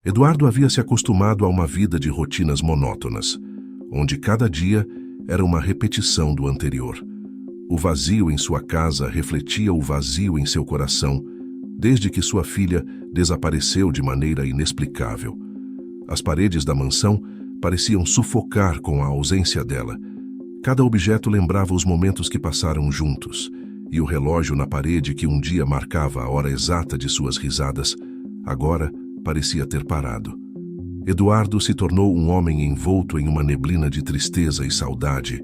Eduardo havia se acostumado a uma vida de rotinas monótonas, onde cada dia era uma repetição do anterior. O vazio em sua casa refletia o vazio em seu coração, desde que sua filha desapareceu de maneira inexplicável. As paredes da mansão pareciam sufocar com a ausência dela. Cada objeto lembrava os momentos que passaram juntos, e o relógio na parede que um dia marcava a hora exata de suas risadas, agora parecia ter parado. Eduardo se tornou um homem envolto em uma neblina de tristeza e saudade,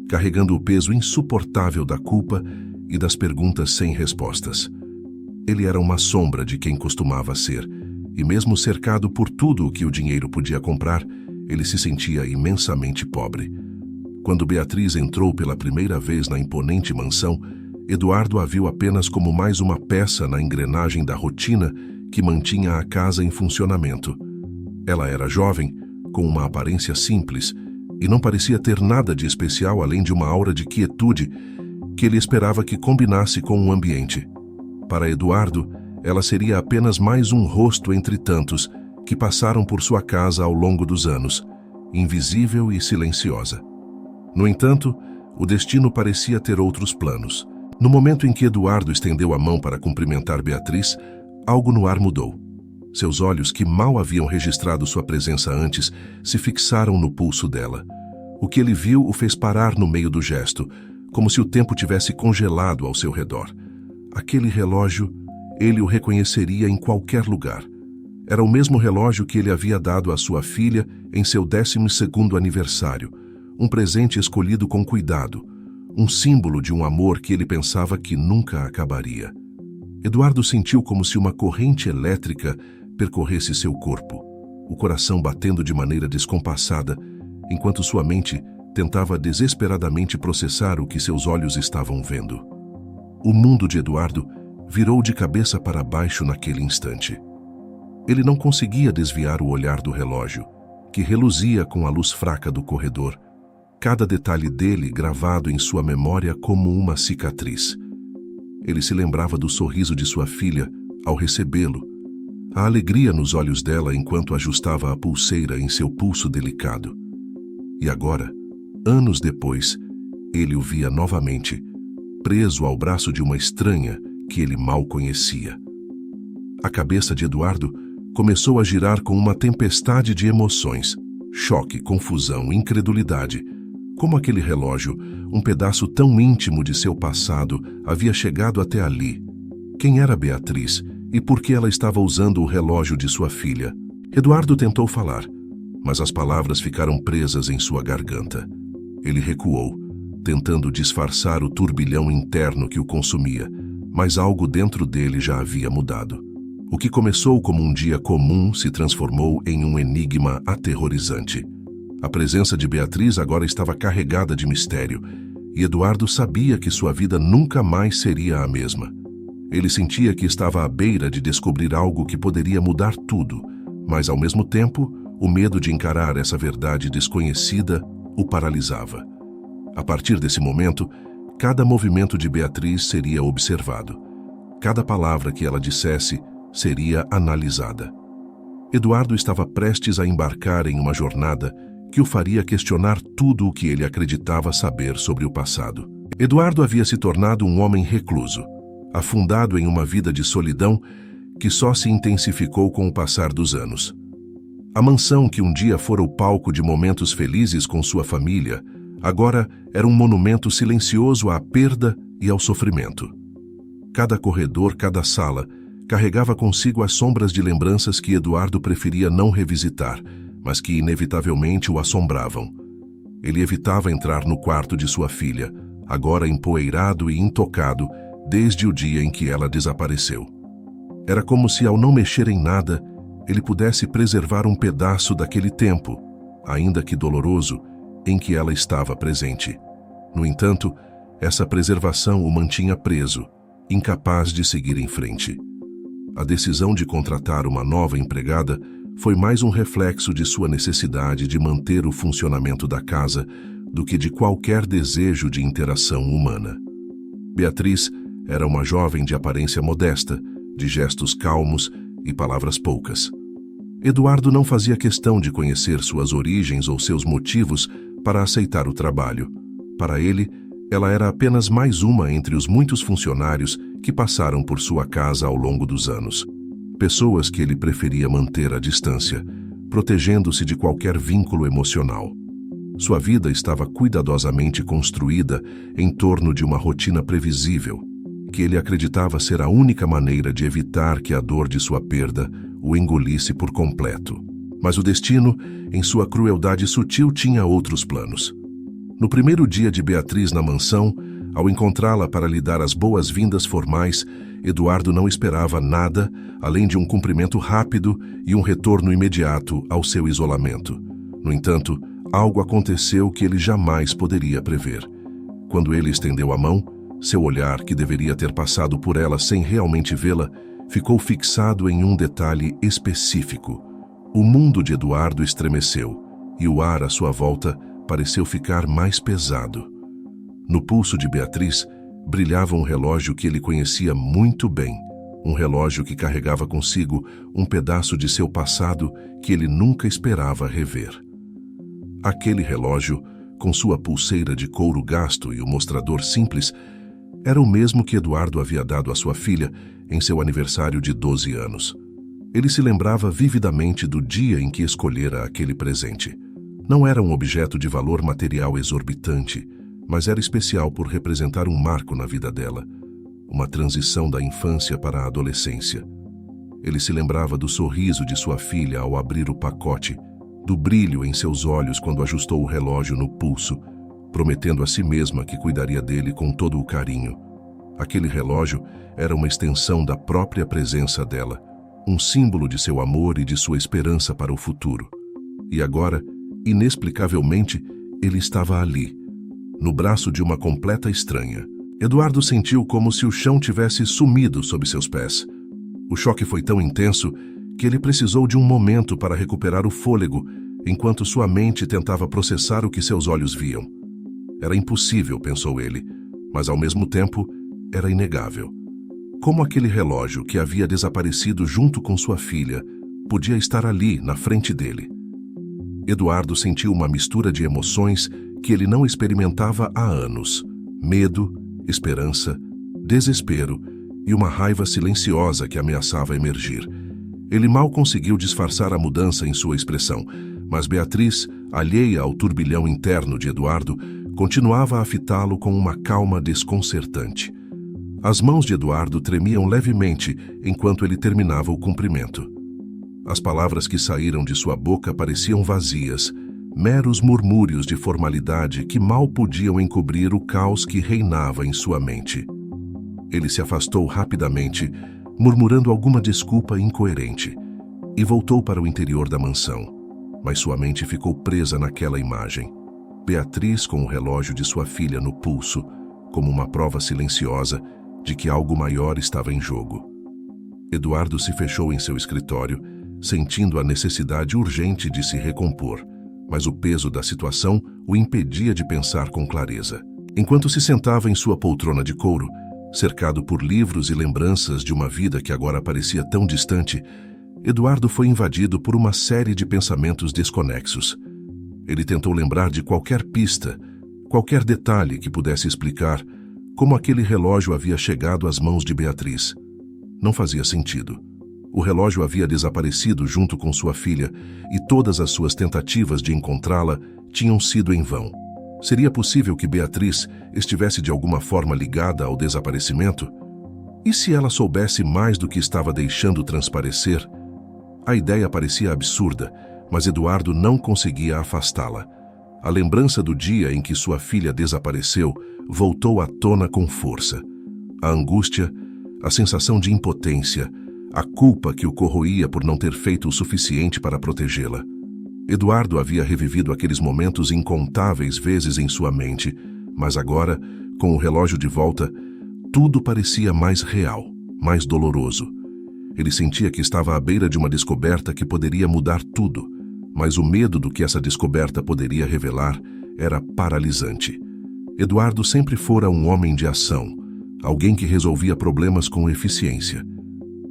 carregando o peso insuportável da culpa e das perguntas sem respostas. Ele era uma sombra de quem costumava ser, e mesmo cercado por tudo o que o dinheiro podia comprar, ele se sentia imensamente pobre. Quando Beatriz entrou pela primeira vez na imponente mansão, Eduardo a viu apenas como mais uma peça na engrenagem da rotina que mantinha a casa em funcionamento. Ela era jovem, com uma aparência simples, e não parecia ter nada de especial além de uma aura de quietude que ele esperava que combinasse com o ambiente. Para Eduardo, ela seria apenas mais um rosto entre tantos que passaram por sua casa ao longo dos anos, invisível e silenciosa. No entanto, o destino parecia ter outros planos. No momento em que Eduardo estendeu a mão para cumprimentar Beatriz, algo no ar mudou. Seus olhos, que mal haviam registrado sua presença antes, se fixaram no pulso dela. O que ele viu o fez parar no meio do gesto, como se o tempo tivesse congelado ao seu redor. Aquele relógio, ele o reconheceria em qualquer lugar. Era o mesmo relógio que ele havia dado à sua filha em seu 12º aniversário, um presente escolhido com cuidado, um símbolo de um amor que ele pensava que nunca acabaria. Eduardo sentiu como se uma corrente elétrica percorresse seu corpo, o coração batendo de maneira descompassada, enquanto sua mente tentava desesperadamente processar o que seus olhos estavam vendo. O mundo de Eduardo virou de cabeça para baixo naquele instante. Ele não conseguia desviar o olhar do relógio, que reluzia com a luz fraca do corredor, cada detalhe dele gravado em sua memória como uma cicatriz. Ele se lembrava do sorriso de sua filha ao recebê-lo, a alegria nos olhos dela enquanto ajustava a pulseira em seu pulso delicado. E agora, anos depois, ele o via novamente, preso ao braço de uma estranha que ele mal conhecia. A cabeça de Eduardo começou a girar com uma tempestade de emoções, choque, confusão, incredulidade. Como aquele relógio, um pedaço tão íntimo de seu passado, havia chegado até ali? Quem era Beatriz e por que ela estava usando o relógio de sua filha? Eduardo tentou falar, mas as palavras ficaram presas em sua garganta. Ele recuou, tentando disfarçar o turbilhão interno que o consumia, mas algo dentro dele já havia mudado. O que começou como um dia comum se transformou em um enigma aterrorizante. A presença de Beatriz agora estava carregada de mistério, e Eduardo sabia que sua vida nunca mais seria a mesma. Ele sentia que estava à beira de descobrir algo que poderia mudar tudo, mas ao mesmo tempo, o medo de encarar essa verdade desconhecida o paralisava. A partir desse momento, cada movimento de Beatriz seria observado. Cada palavra que ela dissesse seria analisada. Eduardo estava prestes a embarcar em uma jornada que o faria questionar tudo o que ele acreditava saber sobre o passado. Eduardo havia se tornado um homem recluso, afundado em uma vida de solidão que só se intensificou com o passar dos anos. A mansão que um dia fora o palco de momentos felizes com sua família, agora era um monumento silencioso à perda e ao sofrimento. Cada corredor, cada sala, carregava consigo as sombras de lembranças que Eduardo preferia não revisitar, mas que inevitavelmente o assombravam. Ele evitava entrar no quarto de sua filha, agora empoeirado e intocado desde o dia em que ela desapareceu. Era como se, ao não mexer em nada, ele pudesse preservar um pedaço daquele tempo, ainda que doloroso, em que ela estava presente. No entanto, essa preservação o mantinha preso, incapaz de seguir em frente. A decisão de contratar uma nova empregada foi mais um reflexo de sua necessidade de manter o funcionamento da casa do que de qualquer desejo de interação humana. Beatriz era uma jovem de aparência modesta, de gestos calmos e palavras poucas. Eduardo não fazia questão de conhecer suas origens ou seus motivos para aceitar o trabalho. Para ele, ela era apenas mais uma entre os muitos funcionários que passaram por sua casa ao longo dos anos. Pessoas que ele preferia manter à distância, protegendo-se de qualquer vínculo emocional. Sua vida estava cuidadosamente construída em torno de uma rotina previsível, que ele acreditava ser a única maneira de evitar que a dor de sua perda o engolisse por completo. Mas o destino, em sua crueldade sutil, tinha outros planos. No primeiro dia de Beatriz na mansão, ao encontrá-la para lhe dar as boas-vindas formais, Eduardo não esperava nada além de um cumprimento rápido e um retorno imediato ao seu isolamento. No entanto, algo aconteceu que ele jamais poderia prever. Quando ele estendeu a mão, seu olhar, que deveria ter passado por ela sem realmente vê-la, ficou fixado em um detalhe específico. O mundo de Eduardo estremeceu e o ar à sua volta pareceu ficar mais pesado. No pulso de Beatriz brilhava um relógio que ele conhecia muito bem, um relógio que carregava consigo um pedaço de seu passado que ele nunca esperava rever. Aquele relógio, com sua pulseira de couro gasto e o mostrador simples, era o mesmo que Eduardo havia dado à sua filha em seu aniversário de 12 anos. Ele se lembrava vividamente do dia em que escolhera aquele presente. Não era um objeto de valor material exorbitante, mas era especial por representar um marco na vida dela, uma transição da infância para a adolescência. Ele se lembrava do sorriso de sua filha ao abrir o pacote, do brilho em seus olhos quando ajustou o relógio no pulso, prometendo a si mesma que cuidaria dele com todo o carinho. Aquele relógio era uma extensão da própria presença dela, um símbolo de seu amor e de sua esperança para o futuro. E agora, inexplicavelmente, ele estava ali, no braço de uma completa estranha. Eduardo sentiu como se o chão tivesse sumido sob seus pés. O choque foi tão intenso que ele precisou de um momento para recuperar o fôlego, enquanto sua mente tentava processar o que seus olhos viam. Era impossível, pensou ele, mas ao mesmo tempo era inegável. Como aquele relógio que havia desaparecido junto com sua filha podia estar ali, na frente dele? Eduardo sentiu uma mistura de emoções que ele não experimentava há anos: medo, esperança, desespero e uma raiva silenciosa que ameaçava emergir. Ele mal conseguiu disfarçar a mudança em sua expressão, mas Beatriz, alheia ao turbilhão interno de Eduardo, continuava a fitá-lo com uma calma desconcertante. As mãos de Eduardo tremiam levemente enquanto ele terminava o cumprimento. As palavras que saíram de sua boca pareciam vazias, meros murmúrios de formalidade que mal podiam encobrir o caos que reinava em sua mente. Ele se afastou rapidamente, murmurando alguma desculpa incoerente, e voltou para o interior da mansão, mas sua mente ficou presa naquela imagem. Beatriz com o relógio de sua filha no pulso, como uma prova silenciosa de que algo maior estava em jogo. Eduardo se fechou em seu escritório, sentindo a necessidade urgente de se recompor, mas o peso da situação o impedia de pensar com clareza. Enquanto se sentava em sua poltrona de couro, cercado por livros e lembranças de uma vida que agora parecia tão distante, Eduardo foi invadido por uma série de pensamentos desconexos. Ele tentou lembrar de qualquer pista, qualquer detalhe que pudesse explicar como aquele relógio havia chegado às mãos de Beatriz. Não fazia sentido. O relógio havia desaparecido junto com sua filha e todas as suas tentativas de encontrá-la tinham sido em vão. Seria possível que Beatriz estivesse de alguma forma ligada ao desaparecimento? E se ela soubesse mais do que estava deixando transparecer? A ideia parecia absurda, mas Eduardo não conseguia afastá-la. A lembrança do dia em que sua filha desapareceu voltou à tona com força. A angústia, a sensação de impotência, a culpa que o corroía por não ter feito o suficiente para protegê-la. Eduardo havia revivido aqueles momentos incontáveis vezes em sua mente, mas agora, com o relógio de volta, tudo parecia mais real, mais doloroso. Ele sentia que estava à beira de uma descoberta que poderia mudar tudo, mas o medo do que essa descoberta poderia revelar era paralisante. Eduardo sempre fora um homem de ação, alguém que resolvia problemas com eficiência.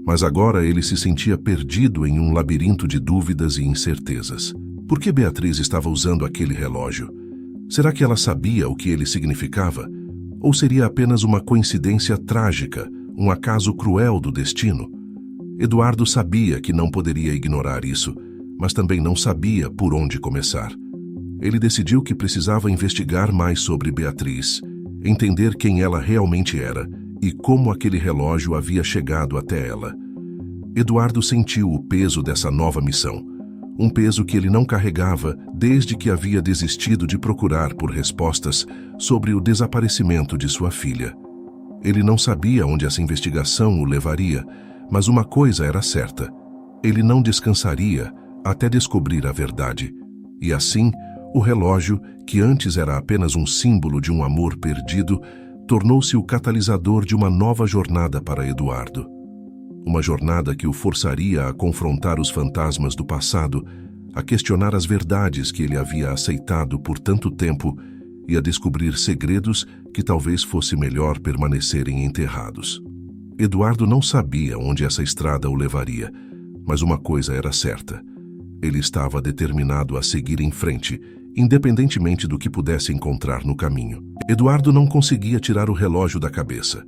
Mas agora ele se sentia perdido em um labirinto de dúvidas e incertezas. Por que Beatriz estava usando aquele relógio? Será que ela sabia o que ele significava? Ou seria apenas uma coincidência trágica, um acaso cruel do destino? Eduardo sabia que não poderia ignorar isso, mas também não sabia por onde começar. Ele decidiu que precisava investigar mais sobre Beatriz, entender quem ela realmente era e como aquele relógio havia chegado até ela. Eduardo sentiu o peso dessa nova missão, um peso que ele não carregava desde que havia desistido de procurar por respostas sobre o desaparecimento de sua filha. Ele não sabia onde essa investigação o levaria, mas uma coisa era certa: ele não descansaria até descobrir a verdade. E assim, o relógio, que antes era apenas um símbolo de um amor perdido, tornou-se o catalisador de uma nova jornada para Eduardo. Uma jornada que o forçaria a confrontar os fantasmas do passado, a questionar as verdades que ele havia aceitado por tanto tempo e a descobrir segredos que talvez fosse melhor permanecerem enterrados. Eduardo não sabia onde essa estrada o levaria, mas uma coisa era certa: ele estava determinado a seguir em frente, independentemente do que pudesse encontrar no caminho. Eduardo não conseguia tirar o relógio da cabeça.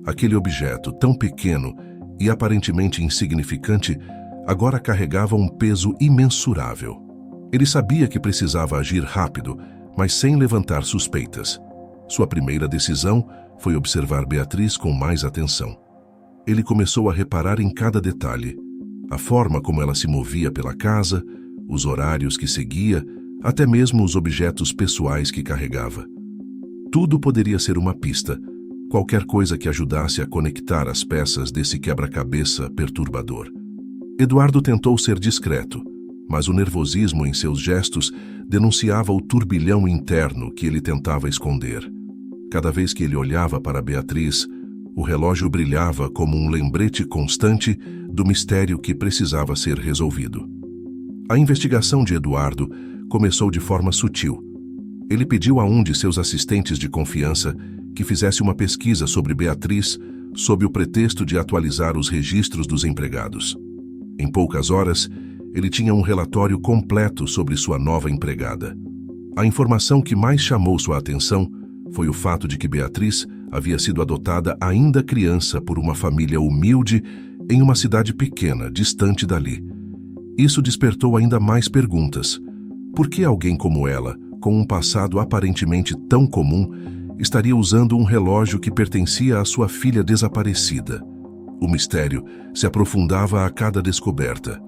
Aquele objeto tão pequeno e aparentemente insignificante agora carregava um peso imensurável. Ele sabia que precisava agir rápido, mas sem levantar suspeitas. Sua primeira decisão foi observar Beatriz com mais atenção. Ele começou a reparar em cada detalhe: a forma como ela se movia pela casa, os horários que seguia, até mesmo os objetos pessoais que carregava. Tudo poderia ser uma pista, qualquer coisa que ajudasse a conectar as peças desse quebra-cabeça perturbador. Eduardo tentou ser discreto, mas o nervosismo em seus gestos denunciava o turbilhão interno que ele tentava esconder. Cada vez que ele olhava para Beatriz, o relógio brilhava como um lembrete constante do mistério que precisava ser resolvido. A investigação de Eduardo começou de forma sutil. Ele pediu a um de seus assistentes de confiança que fizesse uma pesquisa sobre Beatriz, sob o pretexto de atualizar os registros dos empregados. Em poucas horas, ele tinha um relatório completo sobre sua nova empregada. A informação que mais chamou sua atenção foi o fato de que Beatriz havia sido adotada ainda criança por uma família humilde em uma cidade pequena, distante dali. Isso despertou ainda mais perguntas. Por que alguém como ela, com um passado aparentemente tão comum, estaria usando um relógio que pertencia à sua filha desaparecida? O mistério se aprofundava a cada descoberta,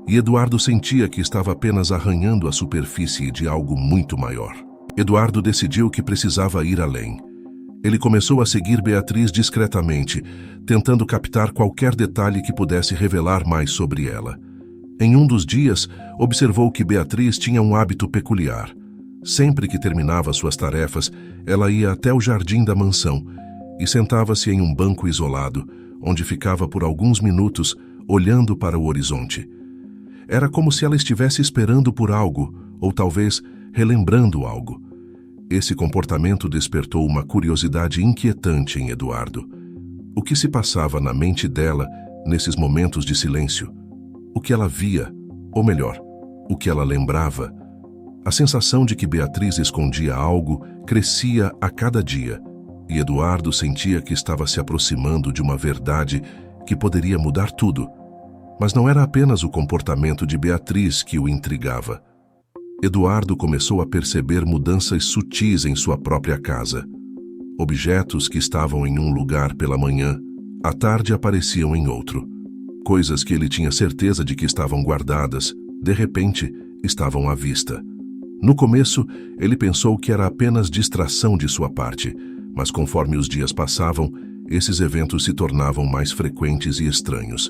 e Eduardo sentia que estava apenas arranhando a superfície de algo muito maior. Eduardo decidiu que precisava ir além. Ele começou a seguir Beatriz discretamente, tentando captar qualquer detalhe que pudesse revelar mais sobre ela. Em um dos dias, observou que Beatriz tinha um hábito peculiar. Sempre que terminava suas tarefas, ela ia até o jardim da mansão e sentava-se em um banco isolado, onde ficava por alguns minutos olhando para o horizonte. Era como se ela estivesse esperando por algo, ou talvez relembrando algo. Esse comportamento despertou uma curiosidade inquietante em Eduardo. O que se passava na mente dela nesses momentos de silêncio? O que ela via, ou melhor, o que ela lembrava? A sensação de que Beatriz escondia algo crescia a cada dia, e Eduardo sentia que estava se aproximando de uma verdade que poderia mudar tudo. Mas não era apenas o comportamento de Beatriz que o intrigava. Eduardo começou a perceber mudanças sutis em sua própria casa. Objetos que estavam em um lugar pela manhã, à tarde apareciam em outro. Coisas que ele tinha certeza de que estavam guardadas, de repente, estavam à vista. No começo, ele pensou que era apenas distração de sua parte, mas conforme os dias passavam, esses eventos se tornavam mais frequentes e estranhos.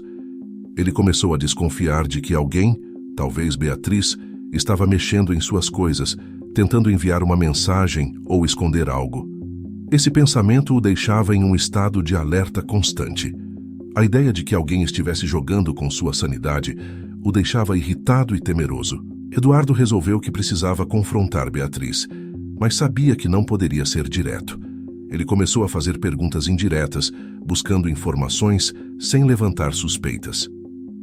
Ele começou a desconfiar de que alguém, talvez Beatriz, estava mexendo em suas coisas, tentando enviar uma mensagem ou esconder algo. Esse pensamento o deixava em um estado de alerta constante. A ideia de que alguém estivesse jogando com sua sanidade o deixava irritado e temeroso. Eduardo resolveu que precisava confrontar Beatriz, mas sabia que não poderia ser direto. Ele começou a fazer perguntas indiretas, buscando informações sem levantar suspeitas.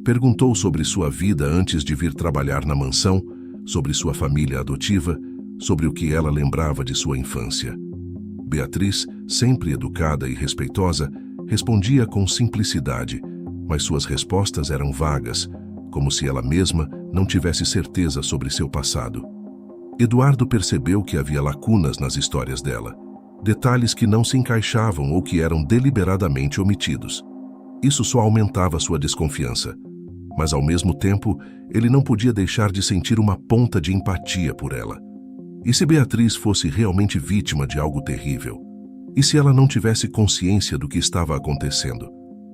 Perguntou sobre sua vida antes de vir trabalhar na mansão, sobre sua família adotiva, sobre o que ela lembrava de sua infância. Beatriz, sempre educada e respeitosa, respondia com simplicidade, mas suas respostas eram vagas, como se ela mesma não tivesse certeza sobre seu passado. Eduardo percebeu que havia lacunas nas histórias dela, detalhes que não se encaixavam ou que eram deliberadamente omitidos. Isso só aumentava sua desconfiança, mas ao mesmo tempo ele não podia deixar de sentir uma ponta de empatia por ela. E se Beatriz fosse realmente vítima de algo terrível? E se ela não tivesse consciência do que estava acontecendo?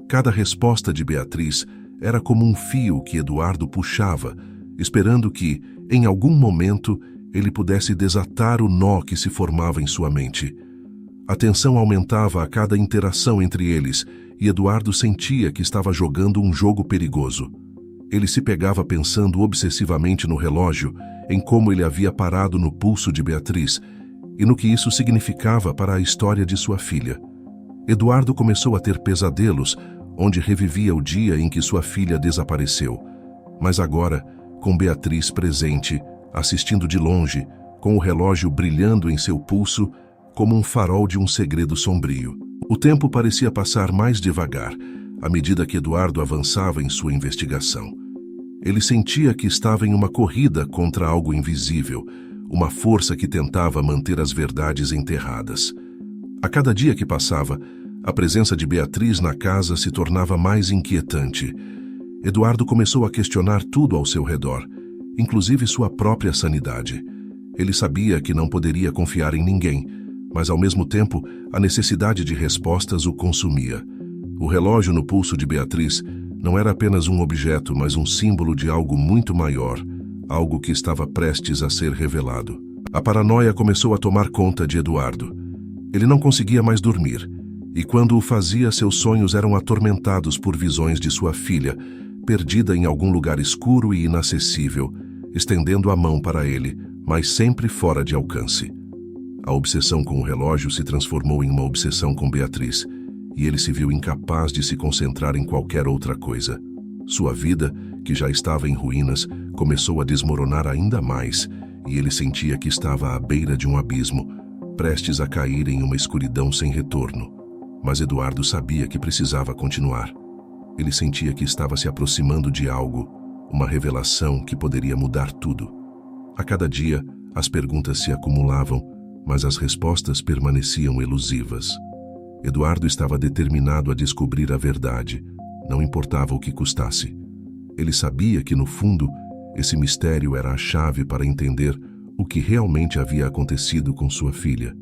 Cada resposta de Beatriz era como um fio que Eduardo puxava, esperando que, em algum momento, ele pudesse desatar o nó que se formava em sua mente. A tensão aumentava a cada interação entre eles, e Eduardo sentia que estava jogando um jogo perigoso. Ele se pegava pensando obsessivamente no relógio, em como ele havia parado no pulso de Beatriz, e no que isso significava para a história de sua filha. Eduardo começou a ter pesadelos, onde revivia o dia em que sua filha desapareceu. Mas agora, com Beatriz presente, assistindo de longe, com o relógio brilhando em seu pulso, como um farol de um segredo sombrio. O tempo parecia passar mais devagar, à medida que Eduardo avançava em sua investigação. Ele sentia que estava em uma corrida contra algo invisível, uma força que tentava manter as verdades enterradas. A cada dia que passava, a presença de Beatriz na casa se tornava mais inquietante. Eduardo começou a questionar tudo ao seu redor, inclusive sua própria sanidade. Ele sabia que não poderia confiar em ninguém, mas ao mesmo tempo a necessidade de respostas o consumia. O relógio no pulso de Beatriz não era apenas um objeto, mas um símbolo de algo muito maior, algo que estava prestes a ser revelado. A paranoia começou a tomar conta de Eduardo. Ele não conseguia mais dormir, e quando o fazia, seus sonhos eram atormentados por visões de sua filha, perdida em algum lugar escuro e inacessível, estendendo a mão para ele, mas sempre fora de alcance. A obsessão com o relógio se transformou em uma obsessão com Beatriz, e ele se viu incapaz de se concentrar em qualquer outra coisa. Sua vida, que já estava em ruínas, começou a desmoronar ainda mais, e ele sentia que estava à beira de um abismo, prestes a cair em uma escuridão sem retorno. Mas Eduardo sabia que precisava continuar. Ele sentia que estava se aproximando de algo, uma revelação que poderia mudar tudo. A cada dia, as perguntas se acumulavam, mas as respostas permaneciam elusivas. Eduardo estava determinado a descobrir a verdade, não importava o que custasse. Ele sabia que, no fundo, esse mistério era a chave para entender o que realmente havia acontecido com sua filha,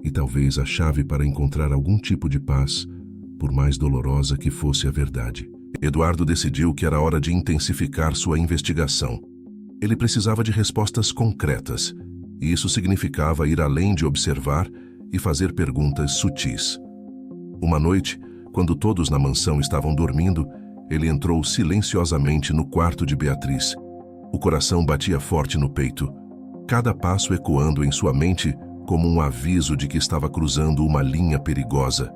e talvez a chave para encontrar algum tipo de paz, por mais dolorosa que fosse a verdade. Eduardo decidiu que era hora de intensificar sua investigação. Ele precisava de respostas concretas, e isso significava ir além de observar e fazer perguntas sutis. Uma noite, quando todos na mansão estavam dormindo, ele entrou silenciosamente no quarto de Beatriz. O coração batia forte no peito, cada passo ecoando em sua mente como um aviso de que estava cruzando uma linha perigosa.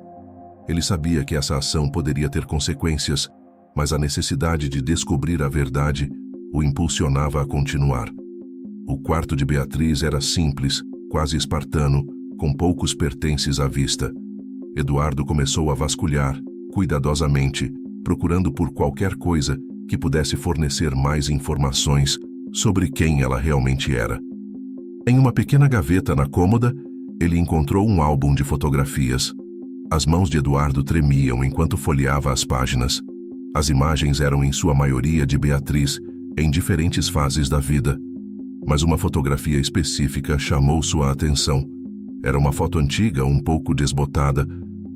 Ele sabia que essa ação poderia ter consequências, mas a necessidade de descobrir a verdade o impulsionava a continuar. O quarto de Beatriz era simples, quase espartano, com poucos pertences à vista. Eduardo começou a vasculhar, cuidadosamente, procurando por qualquer coisa que pudesse fornecer mais informações sobre quem ela realmente era. Em uma pequena gaveta na cômoda, ele encontrou um álbum de fotografias. As mãos de Eduardo tremiam enquanto folheava as páginas. As imagens eram em sua maioria de Beatriz, em diferentes fases da vida. Mas uma fotografia específica chamou sua atenção. Era uma foto antiga, um pouco desbotada,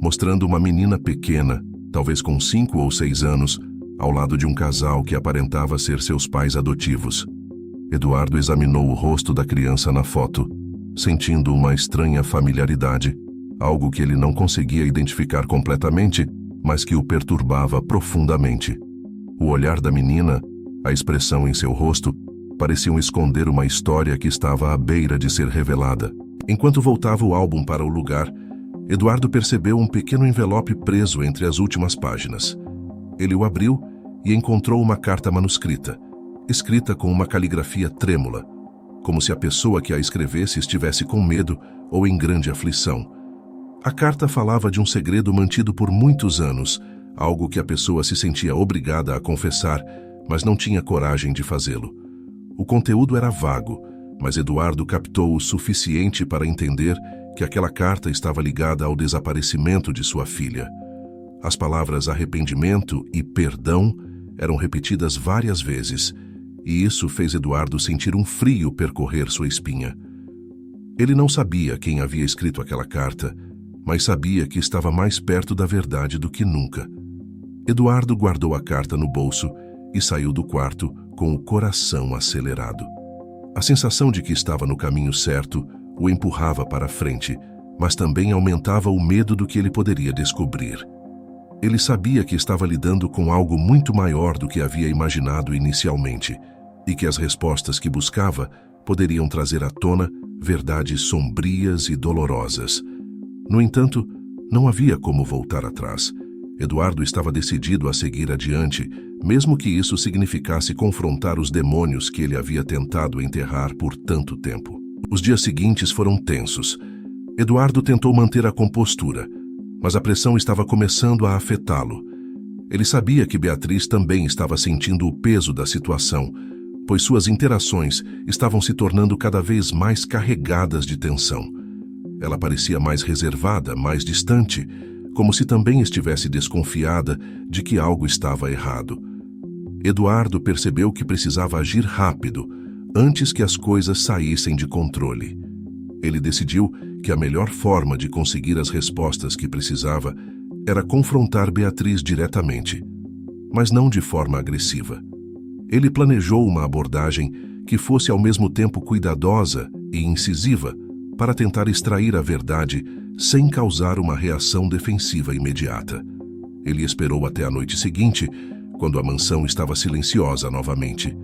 mostrando uma menina pequena, talvez com 5 ou 6 anos, ao lado de um casal que aparentava ser seus pais adotivos. Eduardo examinou o rosto da criança na foto, sentindo uma estranha familiaridade, algo que ele não conseguia identificar completamente, mas que o perturbava profundamente. O olhar da menina, a expressão em seu rosto, pareciam esconder uma história que estava à beira de ser revelada. Enquanto voltava o álbum para o lugar, Eduardo percebeu um pequeno envelope preso entre as últimas páginas. Ele o abriu e encontrou uma carta manuscrita, escrita com uma caligrafia trêmula, como se a pessoa que a escrevesse estivesse com medo ou em grande aflição. A carta falava de um segredo mantido por muitos anos, algo que a pessoa se sentia obrigada a confessar, mas não tinha coragem de fazê-lo. O conteúdo era vago, mas Eduardo captou o suficiente para entender que aquela carta estava ligada ao desaparecimento de sua filha. As palavras arrependimento e perdão eram repetidas várias vezes, e isso fez Eduardo sentir um frio percorrer sua espinha. Ele não sabia quem havia escrito aquela carta, mas sabia que estava mais perto da verdade do que nunca. Eduardo guardou a carta no bolso e saiu do quarto com o coração acelerado. A sensação de que estava no caminho certo o empurrava para frente, mas também aumentava o medo do que ele poderia descobrir. Ele sabia que estava lidando com algo muito maior do que havia imaginado inicialmente, e que as respostas que buscava poderiam trazer à tona verdades sombrias e dolorosas. No entanto, não havia como voltar atrás. Eduardo estava decidido a seguir adiante, mesmo que isso significasse confrontar os demônios que ele havia tentado enterrar por tanto tempo. Os dias seguintes foram tensos. Eduardo tentou manter a compostura, mas a pressão estava começando a afetá-lo. Ele sabia que Beatriz também estava sentindo o peso da situação, pois suas interações estavam se tornando cada vez mais carregadas de tensão. Ela parecia mais reservada, mais distante, como se também estivesse desconfiada de que algo estava errado. Eduardo percebeu que precisava agir rápido, antes que as coisas saíssem de controle. Ele decidiu que a melhor forma de conseguir as respostas que precisava era confrontar Beatriz diretamente, mas não de forma agressiva. Ele planejou uma abordagem que fosse ao mesmo tempo cuidadosa e incisiva para tentar extrair a verdade sem causar uma reação defensiva imediata. Ele esperou até a noite seguinte, quando a mansão estava silenciosa novamente.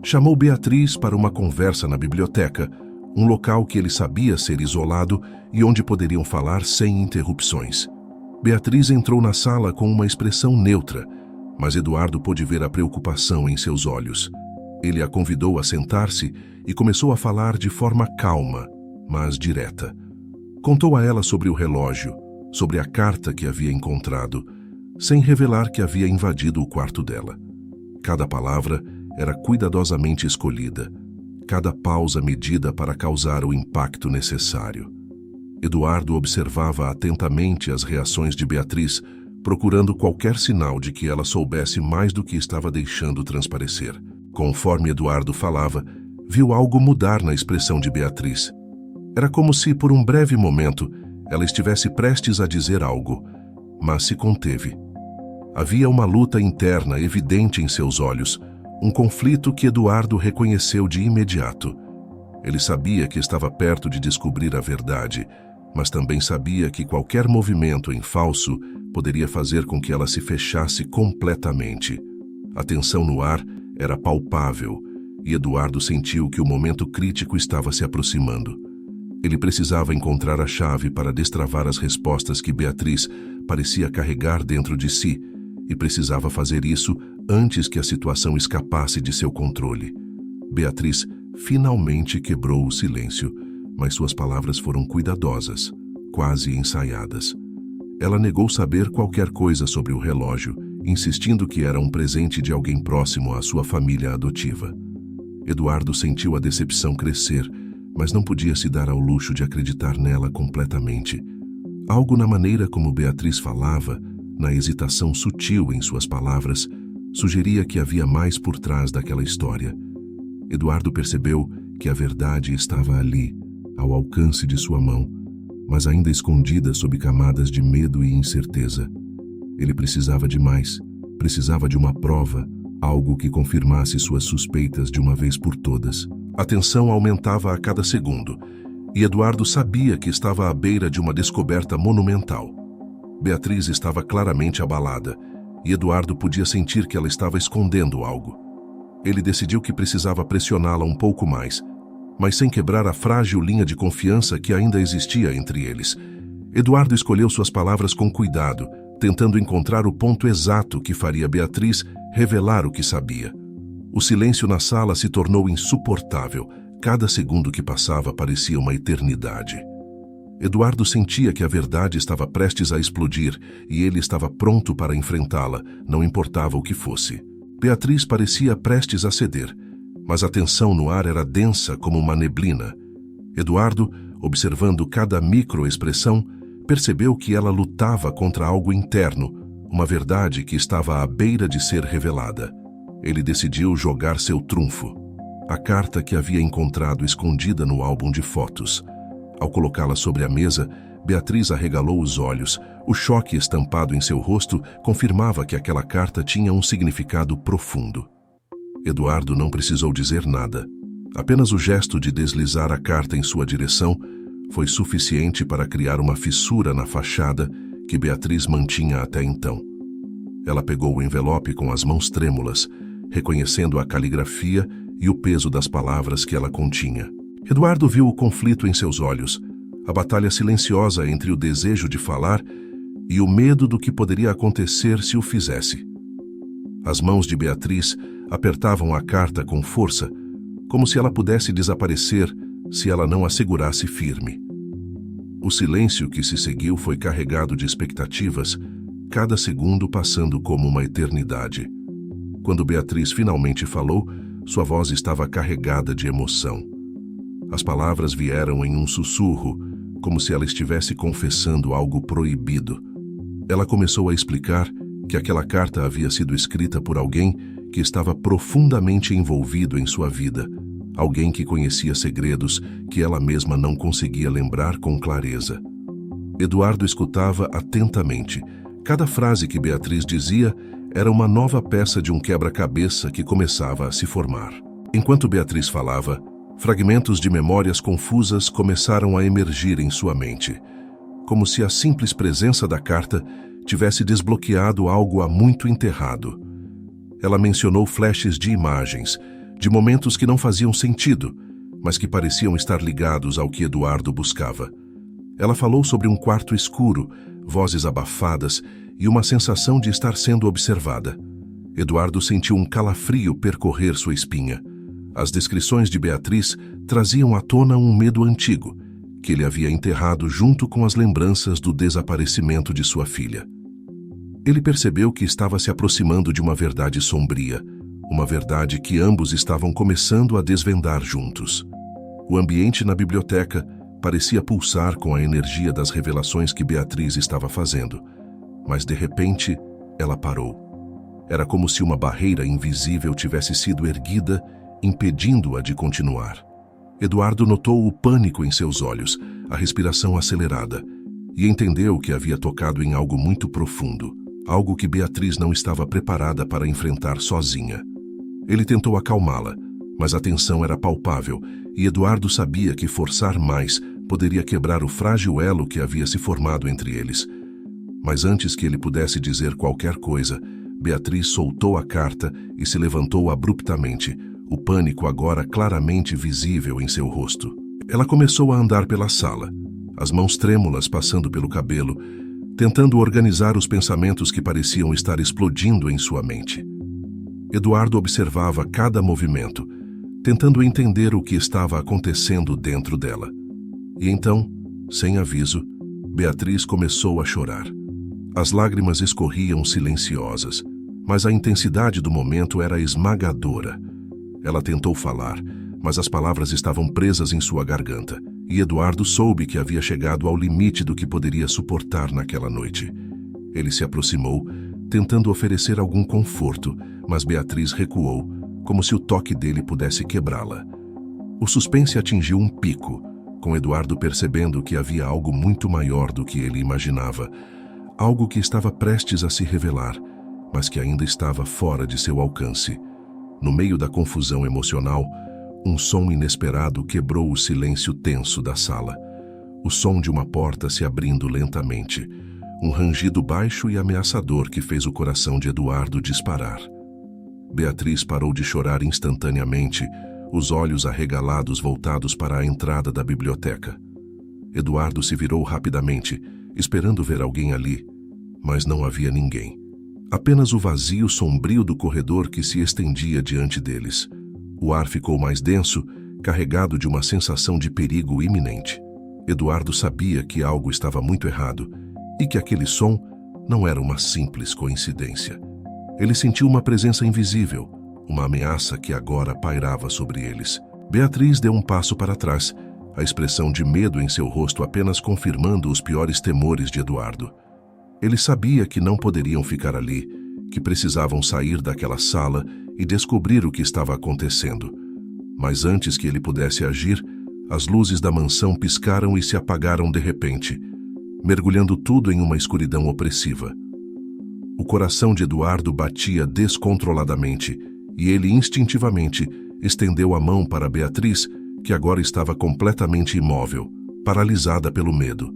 Chamou Beatriz para uma conversa na biblioteca, um local que ele sabia ser isolado e onde poderiam falar sem interrupções. Beatriz entrou na sala com uma expressão neutra, mas Eduardo pôde ver a preocupação em seus olhos. Ele a convidou a sentar-se e começou a falar de forma calma, mas direta. Contou a ela sobre o relógio, sobre a carta que havia encontrado, sem revelar que havia invadido o quarto dela. Cada palavra era cuidadosamente escolhida, cada pausa medida para causar o impacto necessário. Eduardo observava atentamente as reações de Beatriz, procurando qualquer sinal de que ela soubesse mais do que estava deixando transparecer. Conforme Eduardo falava, viu algo mudar na expressão de Beatriz. Era como se, por um breve momento, ela estivesse prestes a dizer algo, mas se conteve. Havia uma luta interna evidente em seus olhos, um conflito que Eduardo reconheceu de imediato. Ele sabia que estava perto de descobrir a verdade, mas também sabia que qualquer movimento em falso poderia fazer com que ela se fechasse completamente. A tensão no ar era palpável, e Eduardo sentiu que o momento crítico estava se aproximando. Ele precisava encontrar a chave para destravar as respostas que Beatriz parecia carregar dentro de si, e precisava fazer isso antes que a situação escapasse de seu controle. Beatriz finalmente quebrou o silêncio, mas suas palavras foram cuidadosas, quase ensaiadas. Ela negou saber qualquer coisa sobre o relógio, insistindo que era um presente de alguém próximo à sua família adotiva. Eduardo sentiu a decepção crescer, mas não podia se dar ao luxo de acreditar nela completamente. Algo na maneira como Beatriz falava, na hesitação sutil em suas palavras, sugeria que havia mais por trás daquela história. Eduardo percebeu que a verdade estava ali, ao alcance de sua mão, mas ainda escondida sob camadas de medo e incerteza. Ele precisava de mais, precisava de uma prova, algo que confirmasse suas suspeitas de uma vez por todas. A tensão aumentava a cada segundo, e Eduardo sabia que estava à beira de uma descoberta monumental. Beatriz estava claramente abalada, e Eduardo podia sentir que ela estava escondendo algo. Ele decidiu que precisava pressioná-la um pouco mais, mas sem quebrar a frágil linha de confiança que ainda existia entre eles. Eduardo escolheu suas palavras com cuidado, tentando encontrar o ponto exato que faria Beatriz revelar o que sabia. O silêncio na sala se tornou insuportável. Cada segundo que passava parecia uma eternidade. Eduardo sentia que a verdade estava prestes a explodir e ele estava pronto para enfrentá-la, não importava o que fosse. Beatriz parecia prestes a ceder, mas a tensão no ar era densa como uma neblina. Eduardo, observando cada microexpressão, percebeu que ela lutava contra algo interno, uma verdade que estava à beira de ser revelada. Ele decidiu jogar seu trunfo, a carta que havia encontrado escondida no álbum de fotos. Ao colocá-la sobre a mesa, Beatriz arregalou os olhos. O choque estampado em seu rosto confirmava que aquela carta tinha um significado profundo. Eduardo não precisou dizer nada. Apenas o gesto de deslizar a carta em sua direção foi suficiente para criar uma fissura na fachada que Beatriz mantinha até então. Ela pegou o envelope com as mãos trêmulas, reconhecendo a caligrafia e o peso das palavras que ela continha. Eduardo viu o conflito em seus olhos, a batalha silenciosa entre o desejo de falar e o medo do que poderia acontecer se o fizesse. As mãos de Beatriz apertavam a carta com força, como se ela pudesse desaparecer se ela não a segurasse firme. O silêncio que se seguiu foi carregado de expectativas, cada segundo passando como uma eternidade. Quando Beatriz finalmente falou, sua voz estava carregada de emoção. As palavras vieram em um sussurro, como se ela estivesse confessando algo proibido. Ela começou a explicar que aquela carta havia sido escrita por alguém que estava profundamente envolvido em sua vida, alguém que conhecia segredos que ela mesma não conseguia lembrar com clareza. Eduardo escutava atentamente. Cada frase que Beatriz dizia era uma nova peça de um quebra-cabeça que começava a se formar. Enquanto Beatriz falava, fragmentos de memórias confusas começaram a emergir em sua mente, como se a simples presença da carta tivesse desbloqueado algo há muito enterrado. Ela mencionou flashes de imagens, de momentos que não faziam sentido, mas que pareciam estar ligados ao que Eduardo buscava. Ela falou sobre um quarto escuro, vozes abafadas e uma sensação de estar sendo observada. Eduardo sentiu um calafrio percorrer sua espinha. As descrições de Beatriz traziam à tona um medo antigo, que ele havia enterrado junto com as lembranças do desaparecimento de sua filha. Ele percebeu que estava se aproximando de uma verdade sombria, uma verdade que ambos estavam começando a desvendar juntos. O ambiente na biblioteca parecia pulsar com a energia das revelações que Beatriz estava fazendo, mas de repente ela parou. Era como se uma barreira invisível tivesse sido erguida, impedindo-a de continuar. Eduardo notou o pânico em seus olhos, a respiração acelerada, e entendeu que havia tocado em algo muito profundo, algo que Beatriz não estava preparada para enfrentar sozinha. Ele tentou acalmá-la, mas a tensão era palpável, e Eduardo sabia que forçar mais poderia quebrar o frágil elo que havia se formado entre eles. Mas antes que ele pudesse dizer qualquer coisa, Beatriz soltou a carta e se levantou abruptamente, o pânico agora claramente visível em seu rosto. Ela começou a andar pela sala, as mãos trêmulas passando pelo cabelo, tentando organizar os pensamentos que pareciam estar explodindo em sua mente. Eduardo observava cada movimento, tentando entender o que estava acontecendo dentro dela. E então, sem aviso, Beatriz começou a chorar. As lágrimas escorriam silenciosas, mas a intensidade do momento era esmagadora. Ela tentou falar, mas as palavras estavam presas em sua garganta, e Eduardo soube que havia chegado ao limite do que poderia suportar naquela noite. Ele se aproximou, tentando oferecer algum conforto, mas Beatriz recuou, como se o toque dele pudesse quebrá-la. O suspense atingiu um pico, com Eduardo percebendo que havia algo muito maior do que ele imaginava, algo que estava prestes a se revelar, mas que ainda estava fora de seu alcance. No meio da confusão emocional, um som inesperado quebrou o silêncio tenso da sala. O som de uma porta se abrindo lentamente, um rangido baixo e ameaçador que fez o coração de Eduardo disparar. Beatriz parou de chorar instantaneamente, os olhos arregalados voltados para a entrada da biblioteca. Eduardo se virou rapidamente, esperando ver alguém ali, mas não havia ninguém. Apenas o vazio sombrio do corredor que se estendia diante deles. O ar ficou mais denso, carregado de uma sensação de perigo iminente. Eduardo sabia que algo estava muito errado e que aquele som não era uma simples coincidência. Ele sentiu uma presença invisível, uma ameaça que agora pairava sobre eles. Beatriz deu um passo para trás, a expressão de medo em seu rosto apenas confirmando os piores temores de Eduardo. Ele sabia que não poderiam ficar ali, que precisavam sair daquela sala e descobrir o que estava acontecendo. Mas antes que ele pudesse agir, as luzes da mansão piscaram e se apagaram de repente, mergulhando tudo em uma escuridão opressiva. O coração de Eduardo batia descontroladamente e ele instintivamente estendeu a mão para Beatriz, que agora estava completamente imóvel, paralisada pelo medo.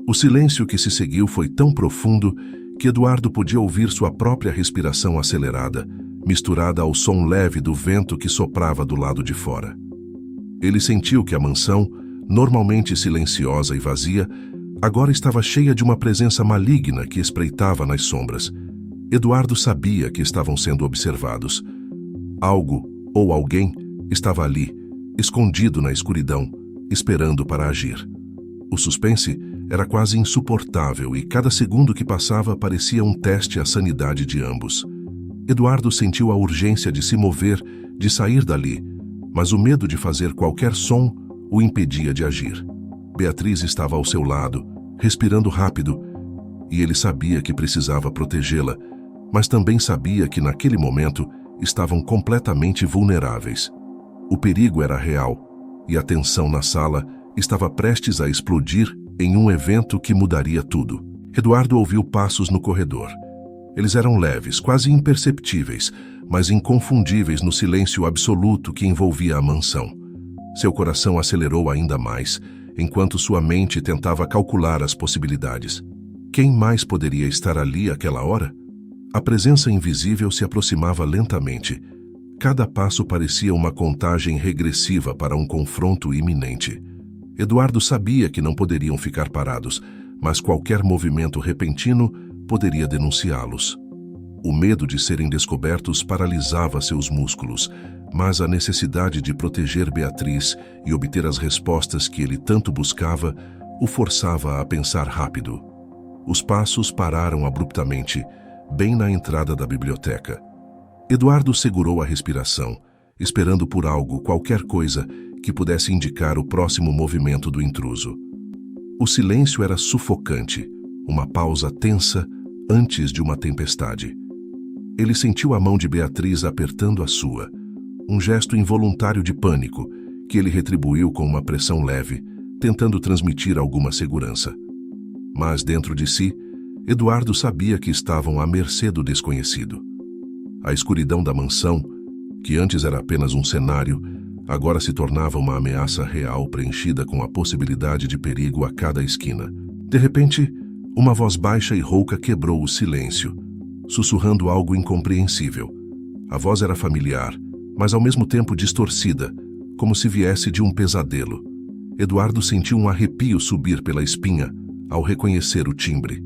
O silêncio que se seguiu foi tão profundo que Eduardo podia ouvir sua própria respiração acelerada, misturada ao som leve do vento que soprava do lado de fora. Ele sentiu que a mansão, normalmente silenciosa e vazia, agora estava cheia de uma presença maligna que espreitava nas sombras. Eduardo sabia que estavam sendo observados. Algo ou alguém estava ali, escondido na escuridão, esperando para agir. O suspense era quase insuportável e cada segundo que passava parecia um teste à sanidade de ambos. Eduardo sentiu a urgência de se mover, de sair dali, mas o medo de fazer qualquer som o impedia de agir. Beatriz estava ao seu lado, respirando rápido, e ele sabia que precisava protegê-la, mas também sabia que naquele momento estavam completamente vulneráveis. O perigo era real, e a tensão na sala estava prestes a explodir em um evento que mudaria tudo. Eduardo ouviu passos no corredor. Eles eram leves, quase imperceptíveis, mas inconfundíveis no silêncio absoluto que envolvia a mansão. Seu coração acelerou ainda mais, enquanto sua mente tentava calcular as possibilidades. Quem mais poderia estar ali àquela hora? A presença invisível se aproximava lentamente. Cada passo parecia uma contagem regressiva para um confronto iminente. Eduardo sabia que não poderiam ficar parados, mas qualquer movimento repentino poderia denunciá-los. O medo de serem descobertos paralisava seus músculos, mas a necessidade de proteger Beatriz e obter as respostas que ele tanto buscava o forçava a pensar rápido. Os passos pararam abruptamente, bem na entrada da biblioteca. Eduardo segurou a respiração, esperando por algo, qualquer coisa, que pudesse indicar o próximo movimento do intruso. O silêncio era sufocante, uma pausa tensa antes de uma tempestade. Ele sentiu a mão de Beatriz apertando a sua, um gesto involuntário de pânico, que ele retribuiu com uma pressão leve, tentando transmitir alguma segurança. Mas dentro de si, Eduardo sabia que estavam à mercê do desconhecido. A escuridão da mansão, que antes era apenas um cenário, agora se tornava uma ameaça real preenchida com a possibilidade de perigo a cada esquina. De repente, uma voz baixa e rouca quebrou o silêncio, sussurrando algo incompreensível. A voz era familiar, mas ao mesmo tempo distorcida, como se viesse de um pesadelo. Eduardo sentiu um arrepio subir pela espinha ao reconhecer o timbre.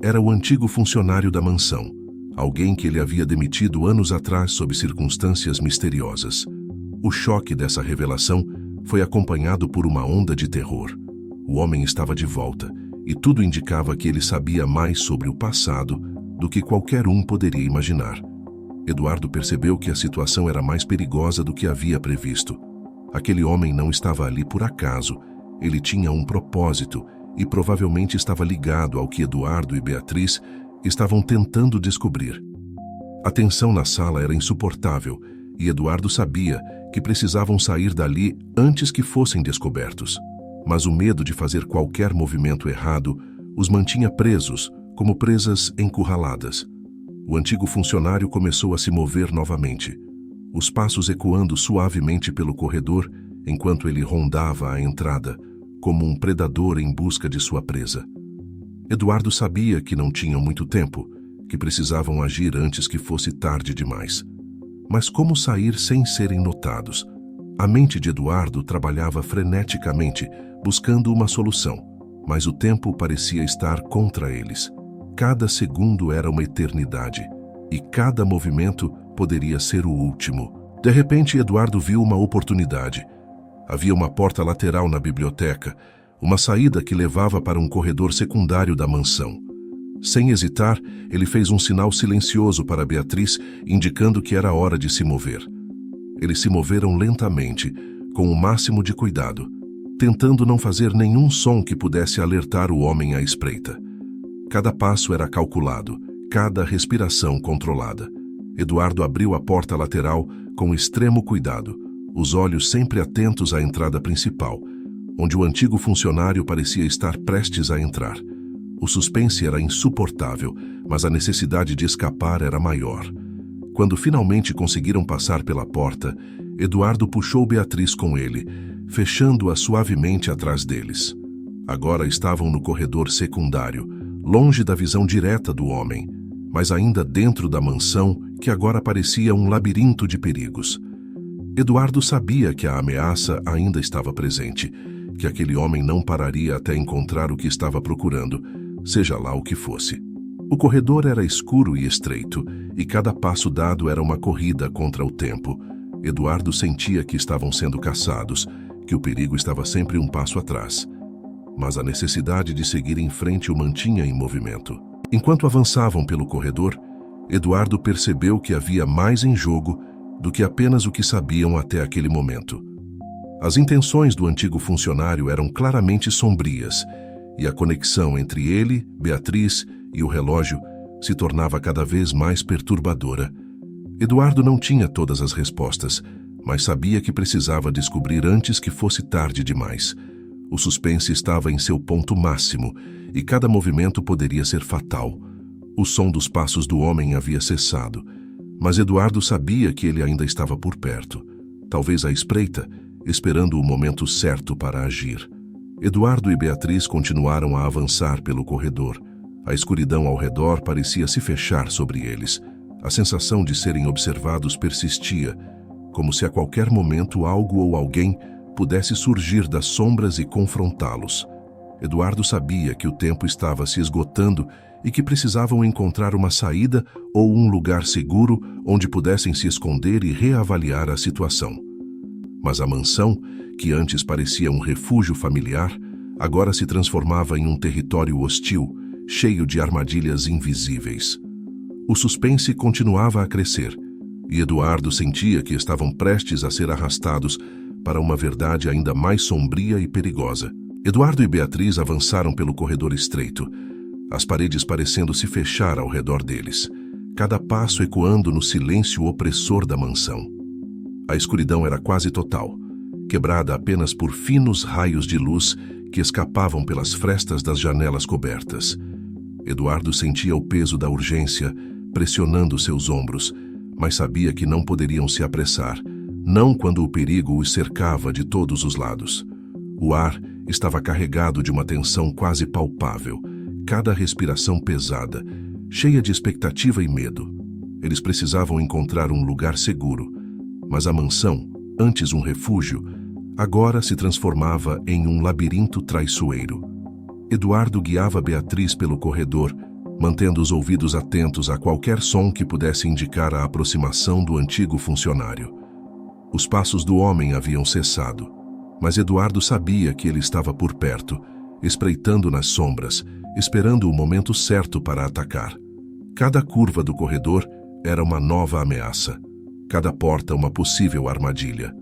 Era o antigo funcionário da mansão, alguém que ele havia demitido anos atrás sob circunstâncias misteriosas. O choque dessa revelação foi acompanhado por uma onda de terror. O homem estava de volta, e tudo indicava que ele sabia mais sobre o passado do que qualquer um poderia imaginar. Eduardo percebeu que a situação era mais perigosa do que havia previsto. Aquele homem não estava ali por acaso, ele tinha um propósito e provavelmente estava ligado ao que Eduardo e Beatriz estavam tentando descobrir. A tensão na sala era insuportável e Eduardo sabia que precisavam sair dali antes que fossem descobertos. Mas o medo de fazer qualquer movimento errado os mantinha presos, como presas encurraladas. O antigo funcionário começou a se mover novamente, os passos ecoando suavemente pelo corredor enquanto ele rondava a entrada, como um predador em busca de sua presa. Eduardo sabia que não tinham muito tempo, que precisavam agir antes que fosse tarde demais. Mas como sair sem serem notados? A mente de Eduardo trabalhava freneticamente, buscando uma solução, mas o tempo parecia estar contra eles. Cada segundo era uma eternidade, e cada movimento poderia ser o último. De repente, Eduardo viu uma oportunidade. Havia uma porta lateral na biblioteca, uma saída que levava para um corredor secundário da mansão. Sem hesitar, ele fez um sinal silencioso para Beatriz, indicando que era hora de se mover. Eles se moveram lentamente, com o máximo de cuidado, tentando não fazer nenhum som que pudesse alertar o homem à espreita. Cada passo era calculado, cada respiração controlada. Eduardo abriu a porta lateral com extremo cuidado, os olhos sempre atentos à entrada principal, onde o antigo funcionário parecia estar prestes a entrar. O suspense era insuportável, mas a necessidade de escapar era maior. Quando finalmente conseguiram passar pela porta, Eduardo puxou Beatriz com ele, fechando-a suavemente atrás deles. Agora estavam no corredor secundário, longe da visão direta do homem, mas ainda dentro da mansão, que agora parecia um labirinto de perigos. Eduardo sabia que a ameaça ainda estava presente, que aquele homem não pararia até encontrar o que estava procurando, seja lá o que fosse. O corredor era escuro e estreito, e cada passo dado era uma corrida contra o tempo. Eduardo sentia que estavam sendo caçados, que o perigo estava sempre um passo atrás. Mas a necessidade de seguir em frente o mantinha em movimento. Enquanto avançavam pelo corredor, Eduardo percebeu que havia mais em jogo do que apenas o que sabiam até aquele momento. As intenções do antigo funcionário eram claramente sombrias, e a conexão entre ele, Beatriz e o relógio se tornava cada vez mais perturbadora. Eduardo não tinha todas as respostas, mas sabia que precisava descobrir antes que fosse tarde demais. O suspense estava em seu ponto máximo, e cada movimento poderia ser fatal. O som dos passos do homem havia cessado, mas Eduardo sabia que ele ainda estava por perto, talvez à espreita, esperando o momento certo para agir. Eduardo e Beatriz continuaram a avançar pelo corredor. A escuridão ao redor parecia se fechar sobre eles. A sensação de serem observados persistia, como se a qualquer momento algo ou alguém pudesse surgir das sombras e confrontá-los. Eduardo sabia que o tempo estava se esgotando e que precisavam encontrar uma saída ou um lugar seguro onde pudessem se esconder e reavaliar a situação. Mas a mansão, que antes parecia um refúgio familiar, agora se transformava em um território hostil, cheio de armadilhas invisíveis. O suspense continuava a crescer, e Eduardo sentia que estavam prestes a ser arrastados para uma verdade ainda mais sombria e perigosa. Eduardo e Beatriz avançaram pelo corredor estreito, as paredes parecendo se fechar ao redor deles, cada passo ecoando no silêncio opressor da mansão. A escuridão era quase total, quebrada apenas por finos raios de luz que escapavam pelas frestas das janelas cobertas. Eduardo sentia o peso da urgência pressionando seus ombros, mas sabia que não poderiam se apressar, não quando o perigo os cercava de todos os lados. O ar estava carregado de uma tensão quase palpável, cada respiração pesada, cheia de expectativa e medo. Eles precisavam encontrar um lugar seguro, mas a mansão, antes um refúgio, agora se transformava em um labirinto traiçoeiro. Eduardo guiava Beatriz pelo corredor, mantendo os ouvidos atentos a qualquer som que pudesse indicar a aproximação do antigo funcionário. Os passos do homem haviam cessado, mas Eduardo sabia que ele estava por perto, espreitando nas sombras, esperando o momento certo para atacar. Cada curva do corredor era uma nova ameaça, cada porta uma possível armadilha.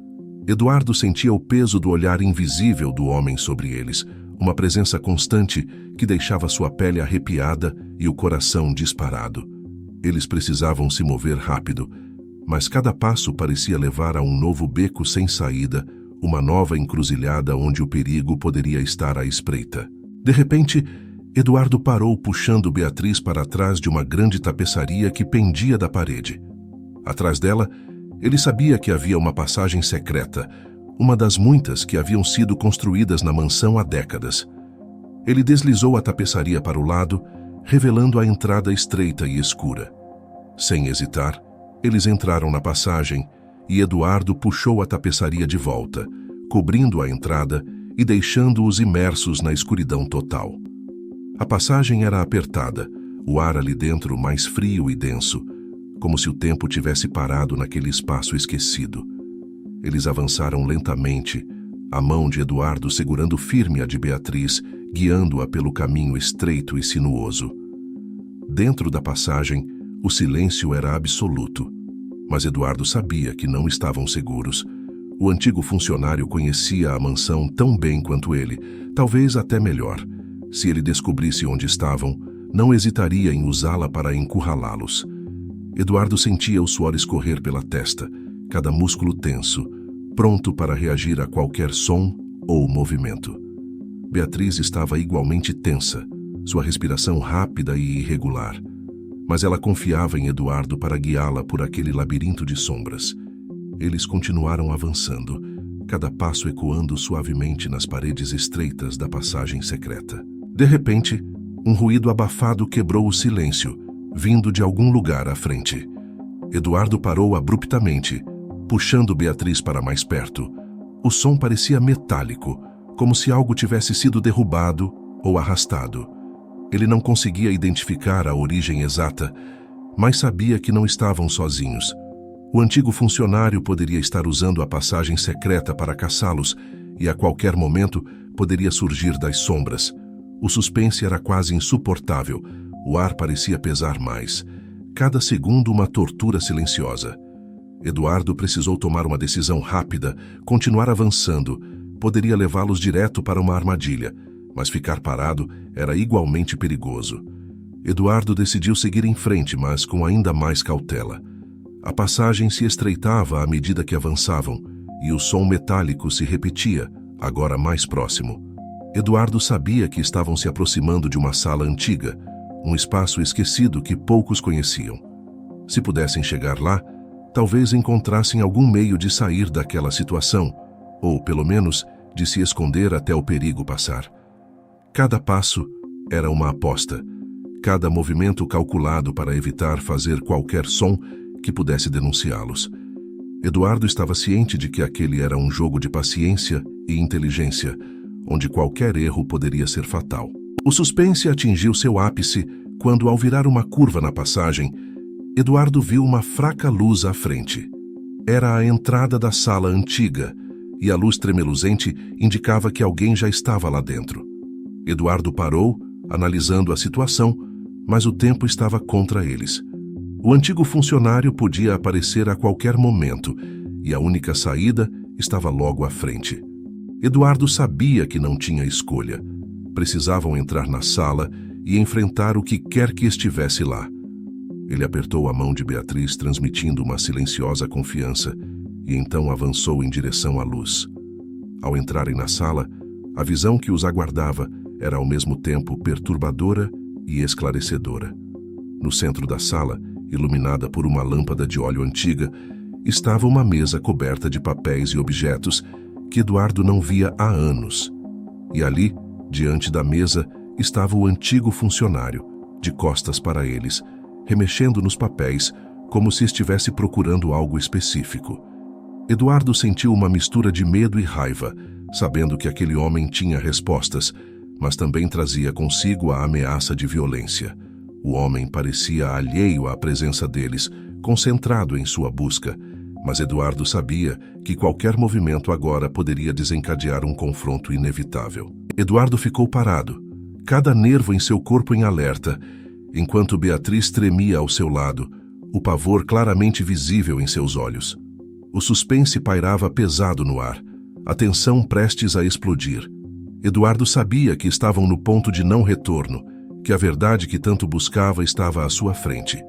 Eduardo sentia o peso do olhar invisível do homem sobre eles, uma presença constante que deixava sua pele arrepiada e o coração disparado. Eles precisavam se mover rápido, mas cada passo parecia levar a um novo beco sem saída, uma nova encruzilhada onde o perigo poderia estar à espreita. De repente, Eduardo parou puxando Beatriz para trás de uma grande tapeçaria que pendia da parede. Atrás dela, ele sabia que havia uma passagem secreta, uma das muitas que haviam sido construídas na mansão há décadas. Ele deslizou a tapeçaria para o lado, revelando a entrada estreita e escura. Sem hesitar, eles entraram na passagem e Eduardo puxou a tapeçaria de volta, cobrindo a entrada e deixando-os imersos na escuridão total. A passagem era apertada, o ar ali dentro mais frio e denso, como se o tempo tivesse parado naquele espaço esquecido. Eles avançaram lentamente, a mão de Eduardo segurando firme a de Beatriz, guiando-a pelo caminho estreito e sinuoso. Dentro da passagem, o silêncio era absoluto, mas Eduardo sabia que não estavam seguros. O antigo funcionário conhecia a mansão tão bem quanto ele, talvez até melhor. Se ele descobrisse onde estavam, não hesitaria em usá-la para encurralá-los. Eduardo sentia o suor escorrer pela testa, cada músculo tenso, pronto para reagir a qualquer som ou movimento. Beatriz estava igualmente tensa, sua respiração rápida e irregular, mas ela confiava em Eduardo para guiá-la por aquele labirinto de sombras. Eles continuaram avançando, cada passo ecoando suavemente nas paredes estreitas da passagem secreta. De repente, um ruído abafado quebrou o silêncio, vindo de algum lugar à frente. Eduardo parou abruptamente, puxando Beatriz para mais perto. O som parecia metálico, como se algo tivesse sido derrubado ou arrastado. Ele não conseguia identificar a origem exata, mas sabia que não estavam sozinhos. O antigo funcionário poderia estar usando a passagem secreta para caçá-los e a qualquer momento poderia surgir das sombras. O suspense era quase insuportável. O ar parecia pesar mais. Cada segundo uma tortura silenciosa. Eduardo precisou tomar uma decisão rápida, continuar avançando. Poderia levá-los direto para uma armadilha, mas ficar parado era igualmente perigoso. Eduardo decidiu seguir em frente, mas com ainda mais cautela. A passagem se estreitava à medida que avançavam, e o som metálico se repetia, agora mais próximo. Eduardo sabia que estavam se aproximando de uma sala antiga, um espaço esquecido que poucos conheciam. Se pudessem chegar lá, talvez encontrassem algum meio de sair daquela situação, ou, pelo menos, de se esconder até o perigo passar. Cada passo era uma aposta, cada movimento calculado para evitar fazer qualquer som que pudesse denunciá-los. Eduardo estava ciente de que aquele era um jogo de paciência e inteligência, onde qualquer erro poderia ser fatal. O suspense atingiu seu ápice quando, ao virar uma curva na passagem, Eduardo viu uma fraca luz à frente. Era a entrada da sala antiga, e a luz tremeluzente indicava que alguém já estava lá dentro. Eduardo parou, analisando a situação, mas o tempo estava contra eles. O antigo funcionário podia aparecer a qualquer momento, e a única saída estava logo à frente. Eduardo sabia que não tinha escolha. Precisavam entrar na sala e enfrentar o que quer que estivesse lá. Ele apertou a mão de Beatriz, transmitindo uma silenciosa confiança, e então avançou em direção à luz. Ao entrarem na sala, a visão que os aguardava era ao mesmo tempo perturbadora e esclarecedora. No centro da sala, iluminada por uma lâmpada de óleo antiga, estava uma mesa coberta de papéis e objetos que Eduardo não via há anos. E ali, diante da mesa, estava o antigo funcionário, de costas para eles, remexendo nos papéis, como se estivesse procurando algo específico. Eduardo sentiu uma mistura de medo e raiva, sabendo que aquele homem tinha respostas, mas também trazia consigo a ameaça de violência. O homem parecia alheio à presença deles, concentrado em sua busca, mas Eduardo sabia que qualquer movimento agora poderia desencadear um confronto inevitável. Eduardo ficou parado, cada nervo em seu corpo em alerta, enquanto Beatriz tremia ao seu lado, o pavor claramente visível em seus olhos. O suspense pairava pesado no ar, a tensão prestes a explodir. Eduardo sabia que estavam no ponto de não retorno, que a verdade que tanto buscava estava à sua frente,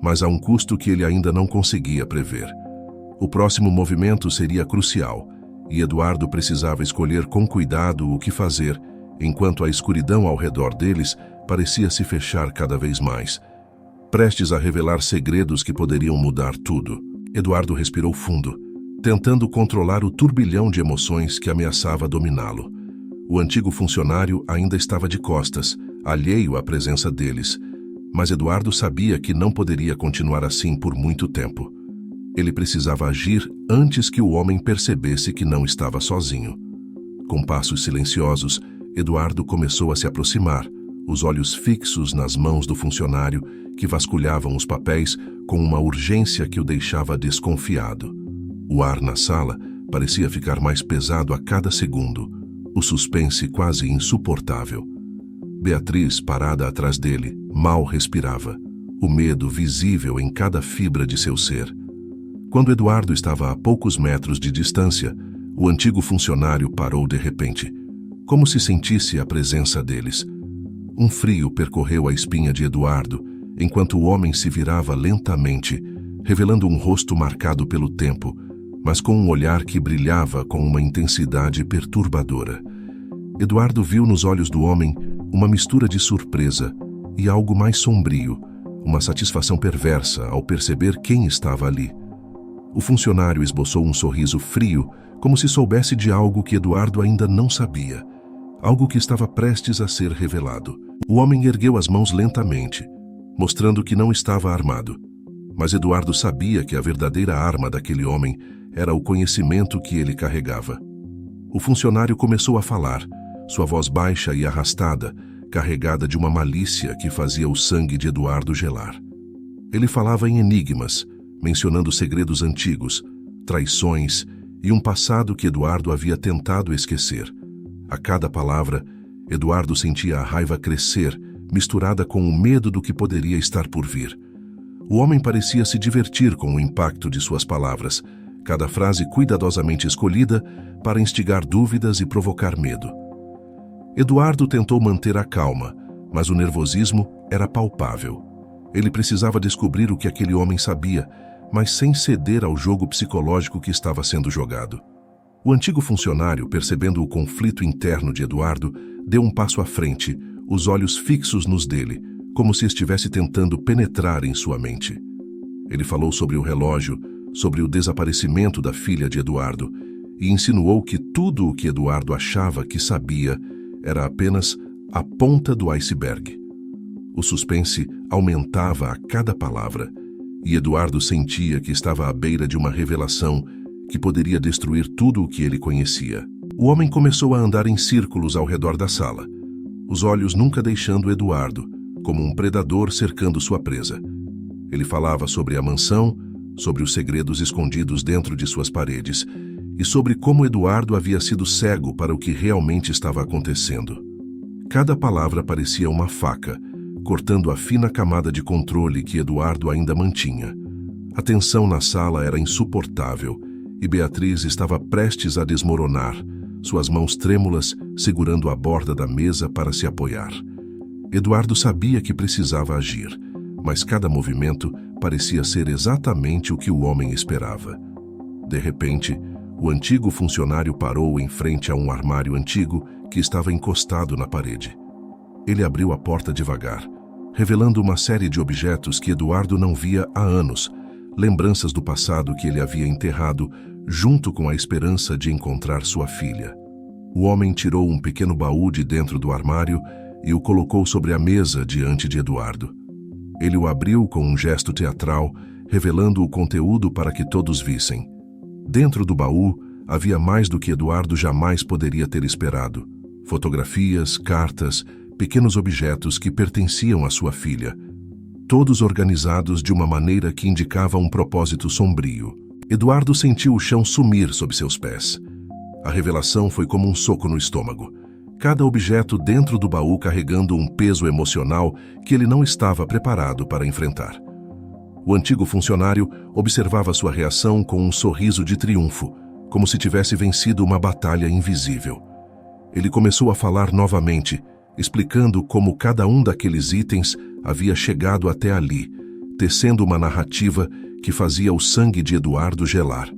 mas a um custo que ele ainda não conseguia prever. O próximo movimento seria crucial, e Eduardo precisava escolher com cuidado o que fazer, enquanto a escuridão ao redor deles parecia se fechar cada vez mais, prestes a revelar segredos que poderiam mudar tudo. Eduardo respirou fundo, tentando controlar o turbilhão de emoções que ameaçava dominá-lo. O antigo funcionário ainda estava de costas, alheio à presença deles, mas Eduardo sabia que não poderia continuar assim por muito tempo. Ele precisava agir antes que o homem percebesse que não estava sozinho. Com passos silenciosos, Eduardo começou a se aproximar, os olhos fixos nas mãos do funcionário, que vasculhavam os papéis com uma urgência que o deixava desconfiado. O ar na sala parecia ficar mais pesado a cada segundo, o suspense quase insuportável. Beatriz, parada atrás dele, mal respirava, o medo visível em cada fibra de seu ser. Quando Eduardo estava a poucos metros de distância, o antigo funcionário parou de repente, como se sentisse a presença deles. Um frio percorreu a espinha de Eduardo, enquanto o homem se virava lentamente, revelando um rosto marcado pelo tempo, mas com um olhar que brilhava com uma intensidade perturbadora. Eduardo viu nos olhos do homem uma mistura de surpresa e algo mais sombrio, uma satisfação perversa ao perceber quem estava ali. O funcionário esboçou um sorriso frio, como se soubesse de algo que Eduardo ainda não sabia, algo que estava prestes a ser revelado. O homem ergueu as mãos lentamente, mostrando que não estava armado. Mas Eduardo sabia que a verdadeira arma daquele homem era o conhecimento que ele carregava. O funcionário começou a falar, sua voz baixa e arrastada, carregada de uma malícia que fazia o sangue de Eduardo gelar. Ele falava em enigmas, mencionando segredos antigos, traições e um passado que Eduardo havia tentado esquecer. A cada palavra, Eduardo sentia a raiva crescer, misturada com o medo do que poderia estar por vir. O homem parecia se divertir com o impacto de suas palavras, cada frase cuidadosamente escolhida para instigar dúvidas e provocar medo. Eduardo tentou manter a calma, mas o nervosismo era palpável. Ele precisava descobrir o que aquele homem sabia, mas sem ceder ao jogo psicológico que estava sendo jogado. O antigo funcionário, percebendo o conflito interno de Eduardo, deu um passo à frente, os olhos fixos nos dele, como se estivesse tentando penetrar em sua mente. Ele falou sobre o relógio, sobre o desaparecimento da filha de Eduardo, e insinuou que tudo o que Eduardo achava que sabia era apenas a ponta do iceberg. O suspense aumentava a cada palavra, e Eduardo sentia que estava à beira de uma revelação que poderia destruir tudo o que ele conhecia. O homem começou a andar em círculos ao redor da sala, os olhos nunca deixando Eduardo, como um predador cercando sua presa. Ele falava sobre a mansão, sobre os segredos escondidos dentro de suas paredes, e sobre como Eduardo havia sido cego para o que realmente estava acontecendo. Cada palavra parecia uma faca, cortando a fina camada de controle que Eduardo ainda mantinha. A tensão na sala era insuportável, e Beatriz estava prestes a desmoronar, suas mãos trêmulas segurando a borda da mesa para se apoiar. Eduardo sabia que precisava agir, mas cada movimento parecia ser exatamente o que o homem esperava. De repente, o antigo funcionário parou em frente a um armário antigo que estava encostado na parede. Ele abriu a porta devagar, revelando uma série de objetos que Eduardo não via há anos, lembranças do passado que ele havia enterrado, junto com a esperança de encontrar sua filha. O homem tirou um pequeno baú de dentro do armário e o colocou sobre a mesa diante de Eduardo. Ele o abriu com um gesto teatral, revelando o conteúdo para que todos vissem. Dentro do baú havia mais do que Eduardo jamais poderia ter esperado. Fotografias, cartas, pequenos objetos que pertenciam à sua filha, todos organizados de uma maneira que indicava um propósito sombrio. Eduardo sentiu o chão sumir sob seus pés. A revelação foi como um soco no estômago. Cada objeto dentro do baú carregando um peso emocional que ele não estava preparado para enfrentar. O antigo funcionário observava sua reação com um sorriso de triunfo, como se tivesse vencido uma batalha invisível. Ele começou a falar novamente, explicando como cada um daqueles itens havia chegado até ali, tecendo uma narrativa que fazia o sangue de Eduardo gelar.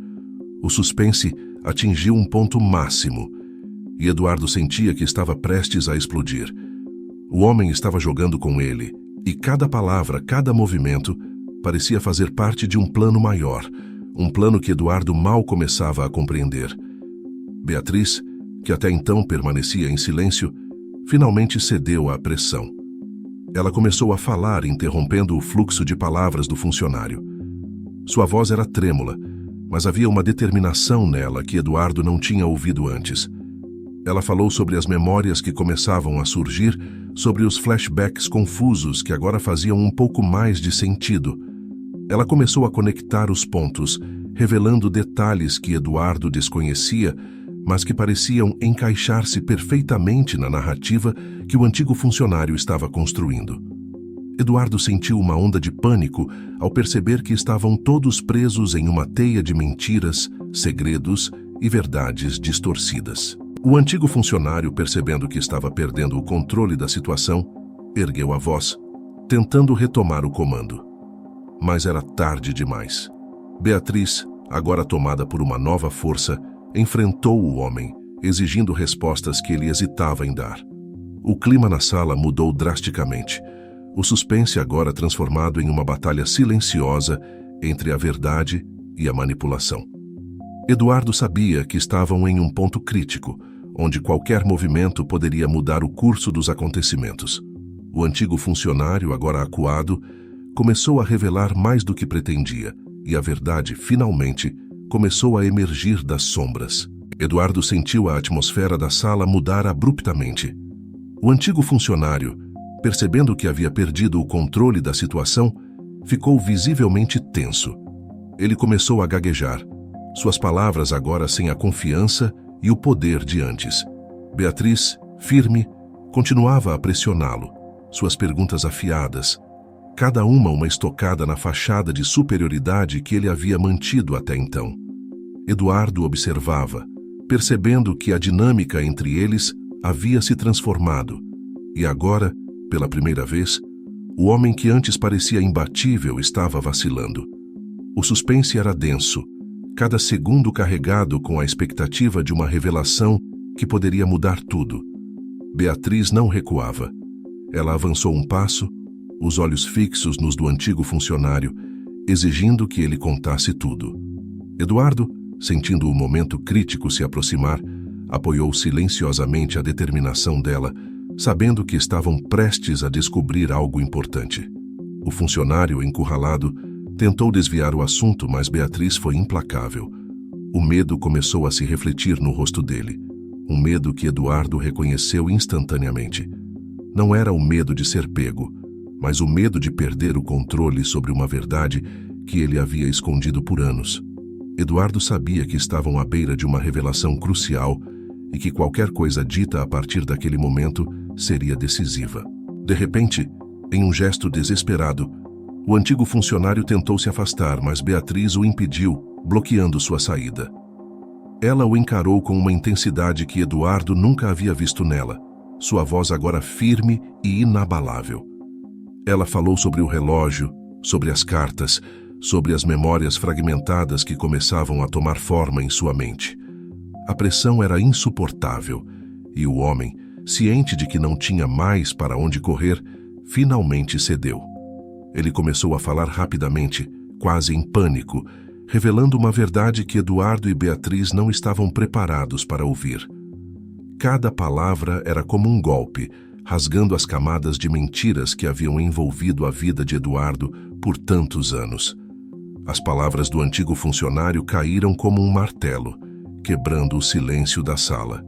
O suspense atingiu um ponto máximo, e Eduardo sentia que estava prestes a explodir. O homem estava jogando com ele, e cada palavra, cada movimento, parecia fazer parte de um plano maior, um plano que Eduardo mal começava a compreender. Beatriz, que até então permanecia em silêncio, finalmente cedeu à pressão. Ela começou a falar, interrompendo o fluxo de palavras do funcionário. Sua voz era trêmula, mas havia uma determinação nela que Eduardo não tinha ouvido antes. Ela falou sobre as memórias que começavam a surgir, sobre os flashbacks confusos que agora faziam um pouco mais de sentido. Ela começou a conectar os pontos, revelando detalhes que Eduardo desconhecia, mas que pareciam encaixar-se perfeitamente na narrativa que o antigo funcionário estava construindo. Eduardo sentiu uma onda de pânico ao perceber que estavam todos presos em uma teia de mentiras, segredos e verdades distorcidas. O antigo funcionário, percebendo que estava perdendo o controle da situação, ergueu a voz, tentando retomar o comando. Mas era tarde demais. Beatriz, agora tomada por uma nova força, enfrentou o homem, exigindo respostas que ele hesitava em dar. O clima na sala mudou drasticamente. O suspense agora transformado em uma batalha silenciosa entre a verdade e a manipulação. Eduardo sabia que estavam em um ponto crítico, onde qualquer movimento poderia mudar o curso dos acontecimentos. O antigo funcionário, agora acuado, começou a revelar mais do que pretendia, e a verdade, finalmente, começou a emergir das sombras. Eduardo sentiu a atmosfera da sala mudar abruptamente. O antigo funcionário, percebendo que havia perdido o controle da situação, ficou visivelmente tenso. Ele começou a gaguejar, suas palavras agora sem a confiança e o poder de antes. Beatriz, firme, continuava a pressioná-lo, suas perguntas afiadas, cada uma estocada na fachada de superioridade que ele havia mantido até então. Eduardo observava, percebendo que a dinâmica entre eles havia se transformado, e agora, pela primeira vez, o homem que antes parecia imbatível estava vacilando. O suspense era denso, cada segundo carregado com a expectativa de uma revelação que poderia mudar tudo. Beatriz não recuava. Ela avançou um passo, os olhos fixos nos do antigo funcionário, exigindo que ele contasse tudo. Eduardo, sentindo o momento crítico se aproximar, apoiou silenciosamente a determinação dela, sabendo que estavam prestes a descobrir algo importante. O funcionário, encurralado, tentou desviar o assunto, mas Beatriz foi implacável. O medo começou a se refletir no rosto dele, um medo que Eduardo reconheceu instantaneamente. Não era o medo de ser pego, mas o medo de perder o controle sobre uma verdade que ele havia escondido por anos. Eduardo sabia que estavam à beira de uma revelação crucial e que qualquer coisa dita a partir daquele momento seria decisiva. De repente, em um gesto desesperado, o antigo funcionário tentou se afastar, mas Beatriz o impediu, bloqueando sua saída. Ela o encarou com uma intensidade que Eduardo nunca havia visto nela, sua voz agora firme e inabalável. Ela falou sobre o relógio, sobre as cartas, sobre as memórias fragmentadas que começavam a tomar forma em sua mente. A pressão era insuportável, e o homem, ciente de que não tinha mais para onde correr, finalmente cedeu. Ele começou a falar rapidamente, quase em pânico, revelando uma verdade que Eduardo e Beatriz não estavam preparados para ouvir. Cada palavra era como um golpe, rasgando as camadas de mentiras que haviam envolvido a vida de Eduardo por tantos anos. As palavras do antigo funcionário caíram como um martelo, quebrando o silêncio da sala.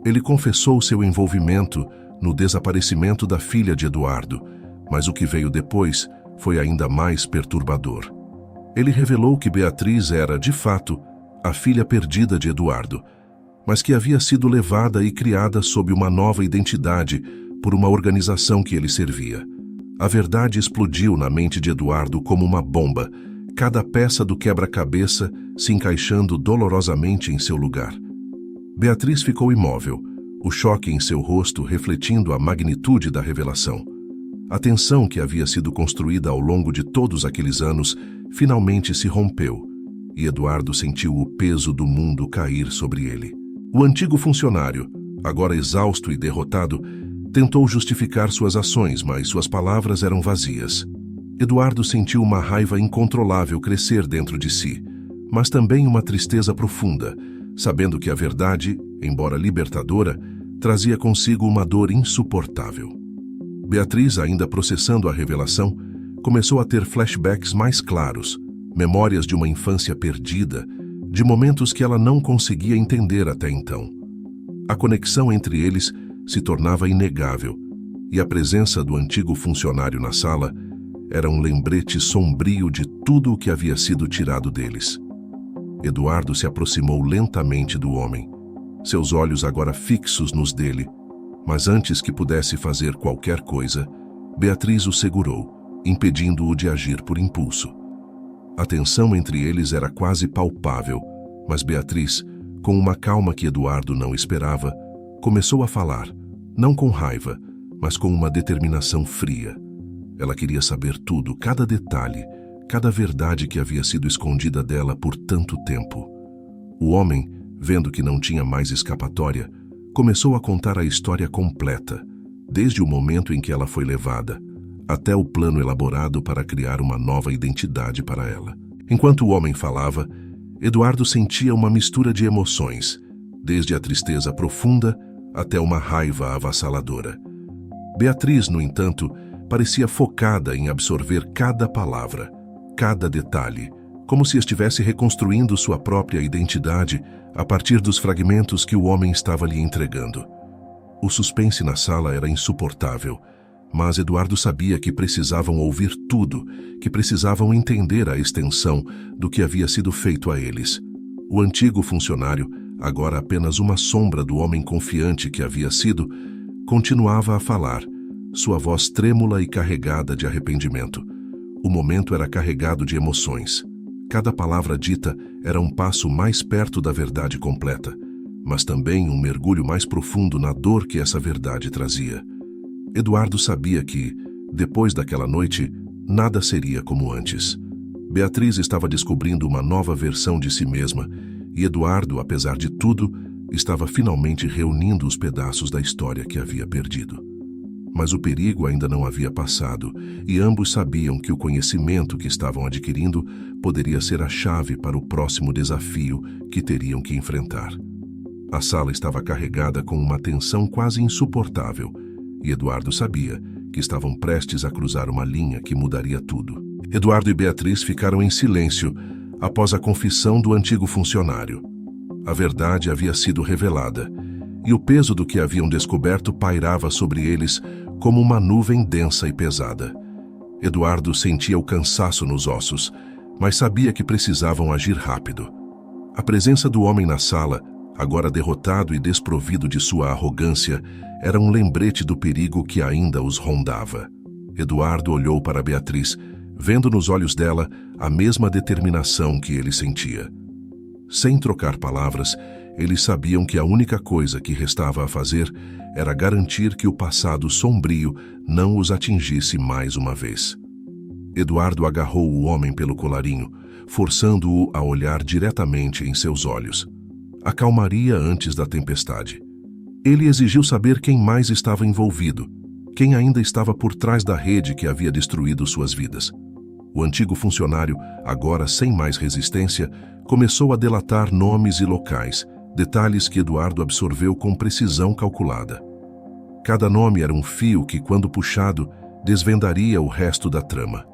Ele confessou seu envolvimento no desaparecimento da filha de Eduardo, mas o que veio depois foi ainda mais perturbador. Ele revelou que Beatriz era, de fato, a filha perdida de Eduardo, mas que havia sido levada e criada sob uma nova identidade por uma organização que ele servia. A verdade explodiu na mente de Eduardo como uma bomba, cada peça do quebra-cabeça se encaixando dolorosamente em seu lugar. Beatriz ficou imóvel, o choque em seu rosto refletindo a magnitude da revelação. A tensão que havia sido construída ao longo de todos aqueles anos finalmente se rompeu, e Eduardo sentiu o peso do mundo cair sobre ele. O antigo funcionário, agora exausto e derrotado, tentou justificar suas ações, mas suas palavras eram vazias. Eduardo sentiu uma raiva incontrolável crescer dentro de si, mas também uma tristeza profunda, sabendo que a verdade, embora libertadora, trazia consigo uma dor insuportável. Beatriz, ainda processando a revelação, começou a ter flashbacks mais claros, memórias de uma infância perdida, de momentos que ela não conseguia entender até então. A conexão entre eles se tornava inegável, e a presença do antigo funcionário na sala era um lembrete sombrio de tudo o que havia sido tirado deles. Eduardo se aproximou lentamente do homem, seus olhos agora fixos nos dele, mas antes que pudesse fazer qualquer coisa, Beatriz o segurou, impedindo-o de agir por impulso. A tensão entre eles era quase palpável, mas Beatriz, com uma calma que Eduardo não esperava, começou a falar, não com raiva, mas com uma determinação fria. Ela queria saber tudo, cada detalhe, cada verdade que havia sido escondida dela por tanto tempo. O homem, vendo que não tinha mais escapatória, começou a contar a história completa, desde o momento em que ela foi levada, até o plano elaborado para criar uma nova identidade para ela. Enquanto o homem falava, Eduardo sentia uma mistura de emoções, desde a tristeza profunda até uma raiva avassaladora. Beatriz, no entanto, parecia focada em absorver cada palavra, cada detalhe, como se estivesse reconstruindo sua própria identidade a partir dos fragmentos que o homem estava lhe entregando. O suspense na sala era insuportável, mas Eduardo sabia que precisavam ouvir tudo, que precisavam entender a extensão do que havia sido feito a eles. O antigo funcionário, agora apenas uma sombra do homem confiante que havia sido, continuava a falar, sua voz trêmula e carregada de arrependimento. O momento era carregado de emoções. Cada palavra dita era um passo mais perto da verdade completa, mas também um mergulho mais profundo na dor que essa verdade trazia. Eduardo sabia que, depois daquela noite, nada seria como antes. Beatriz estava descobrindo uma nova versão de si mesma, e Eduardo, apesar de tudo, estava finalmente reunindo os pedaços da história que havia perdido. Mas o perigo ainda não havia passado, e ambos sabiam que o conhecimento que estavam adquirindo poderia ser a chave para o próximo desafio que teriam que enfrentar. A sala estava carregada com uma tensão quase insuportável, e Eduardo sabia que estavam prestes a cruzar uma linha que mudaria tudo. Eduardo e Beatriz ficaram em silêncio após a confissão do antigo funcionário. A verdade havia sido revelada, e o peso do que haviam descoberto pairava sobre eles como uma nuvem densa e pesada. Eduardo sentia o cansaço nos ossos, mas sabia que precisavam agir rápido. A presença do homem na sala, agora derrotado e desprovido de sua arrogância, era um lembrete do perigo que ainda os rondava. Eduardo olhou para Beatriz, vendo nos olhos dela a mesma determinação que ele sentia. Sem trocar palavras, eles sabiam que a única coisa que restava a fazer era garantir que o passado sombrio não os atingisse mais uma vez. Eduardo agarrou o homem pelo colarinho, forçando-o a olhar diretamente em seus olhos. A calmaria antes da tempestade. Ele exigiu saber quem mais estava envolvido, quem ainda estava por trás da rede que havia destruído suas vidas. O antigo funcionário, agora sem mais resistência, começou a delatar nomes e locais, detalhes que Eduardo absorveu com precisão calculada. Cada nome era um fio que, quando puxado, desvendaria o resto da trama.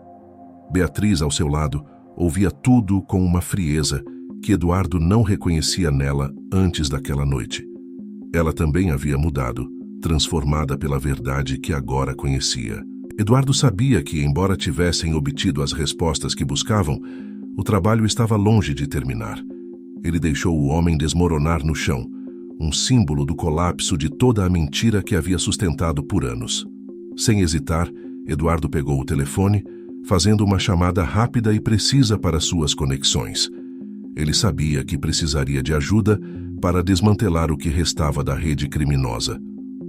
Beatriz, ao seu lado, ouvia tudo com uma frieza que Eduardo não reconhecia nela antes daquela noite. Ela também havia mudado, transformada pela verdade que agora conhecia. Eduardo sabia que, embora tivessem obtido as respostas que buscavam, o trabalho estava longe de terminar. Ele deixou o homem desmoronar no chão, um símbolo do colapso de toda a mentira que havia sustentado por anos. Sem hesitar, Eduardo pegou o telefone, fazendo uma chamada rápida e precisa para suas conexões. Ele sabia que precisaria de ajuda para desmantelar o que restava da rede criminosa.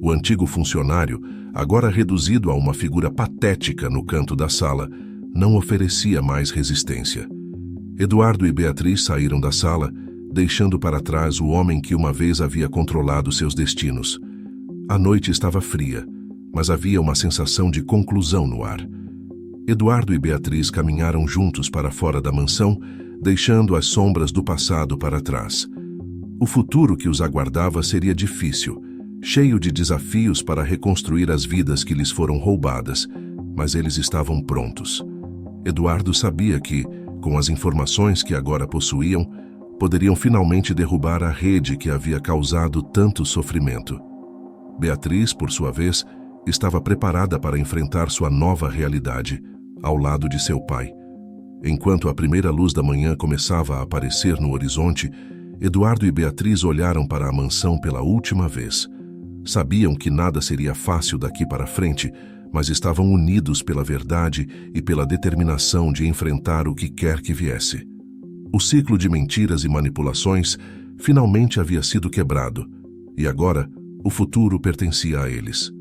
O antigo funcionário, agora reduzido a uma figura patética no canto da sala, não oferecia mais resistência. Eduardo e Beatriz saíram da sala, deixando para trás o homem que uma vez havia controlado seus destinos. A noite estava fria, mas havia uma sensação de conclusão no ar. Eduardo e Beatriz caminharam juntos para fora da mansão, deixando as sombras do passado para trás. O futuro que os aguardava seria difícil, cheio de desafios para reconstruir as vidas que lhes foram roubadas, mas eles estavam prontos. Eduardo sabia que, com as informações que agora possuíam, poderiam finalmente derrubar a rede que havia causado tanto sofrimento. Beatriz, por sua vez, estava preparada para enfrentar sua nova realidade, ao lado de seu pai. Enquanto a primeira luz da manhã começava a aparecer no horizonte, Eduardo e Beatriz olharam para a mansão pela última vez. Sabiam que nada seria fácil daqui para frente, mas estavam unidos pela verdade e pela determinação de enfrentar o que quer que viesse. O ciclo de mentiras e manipulações finalmente havia sido quebrado, e agora o futuro pertencia a eles.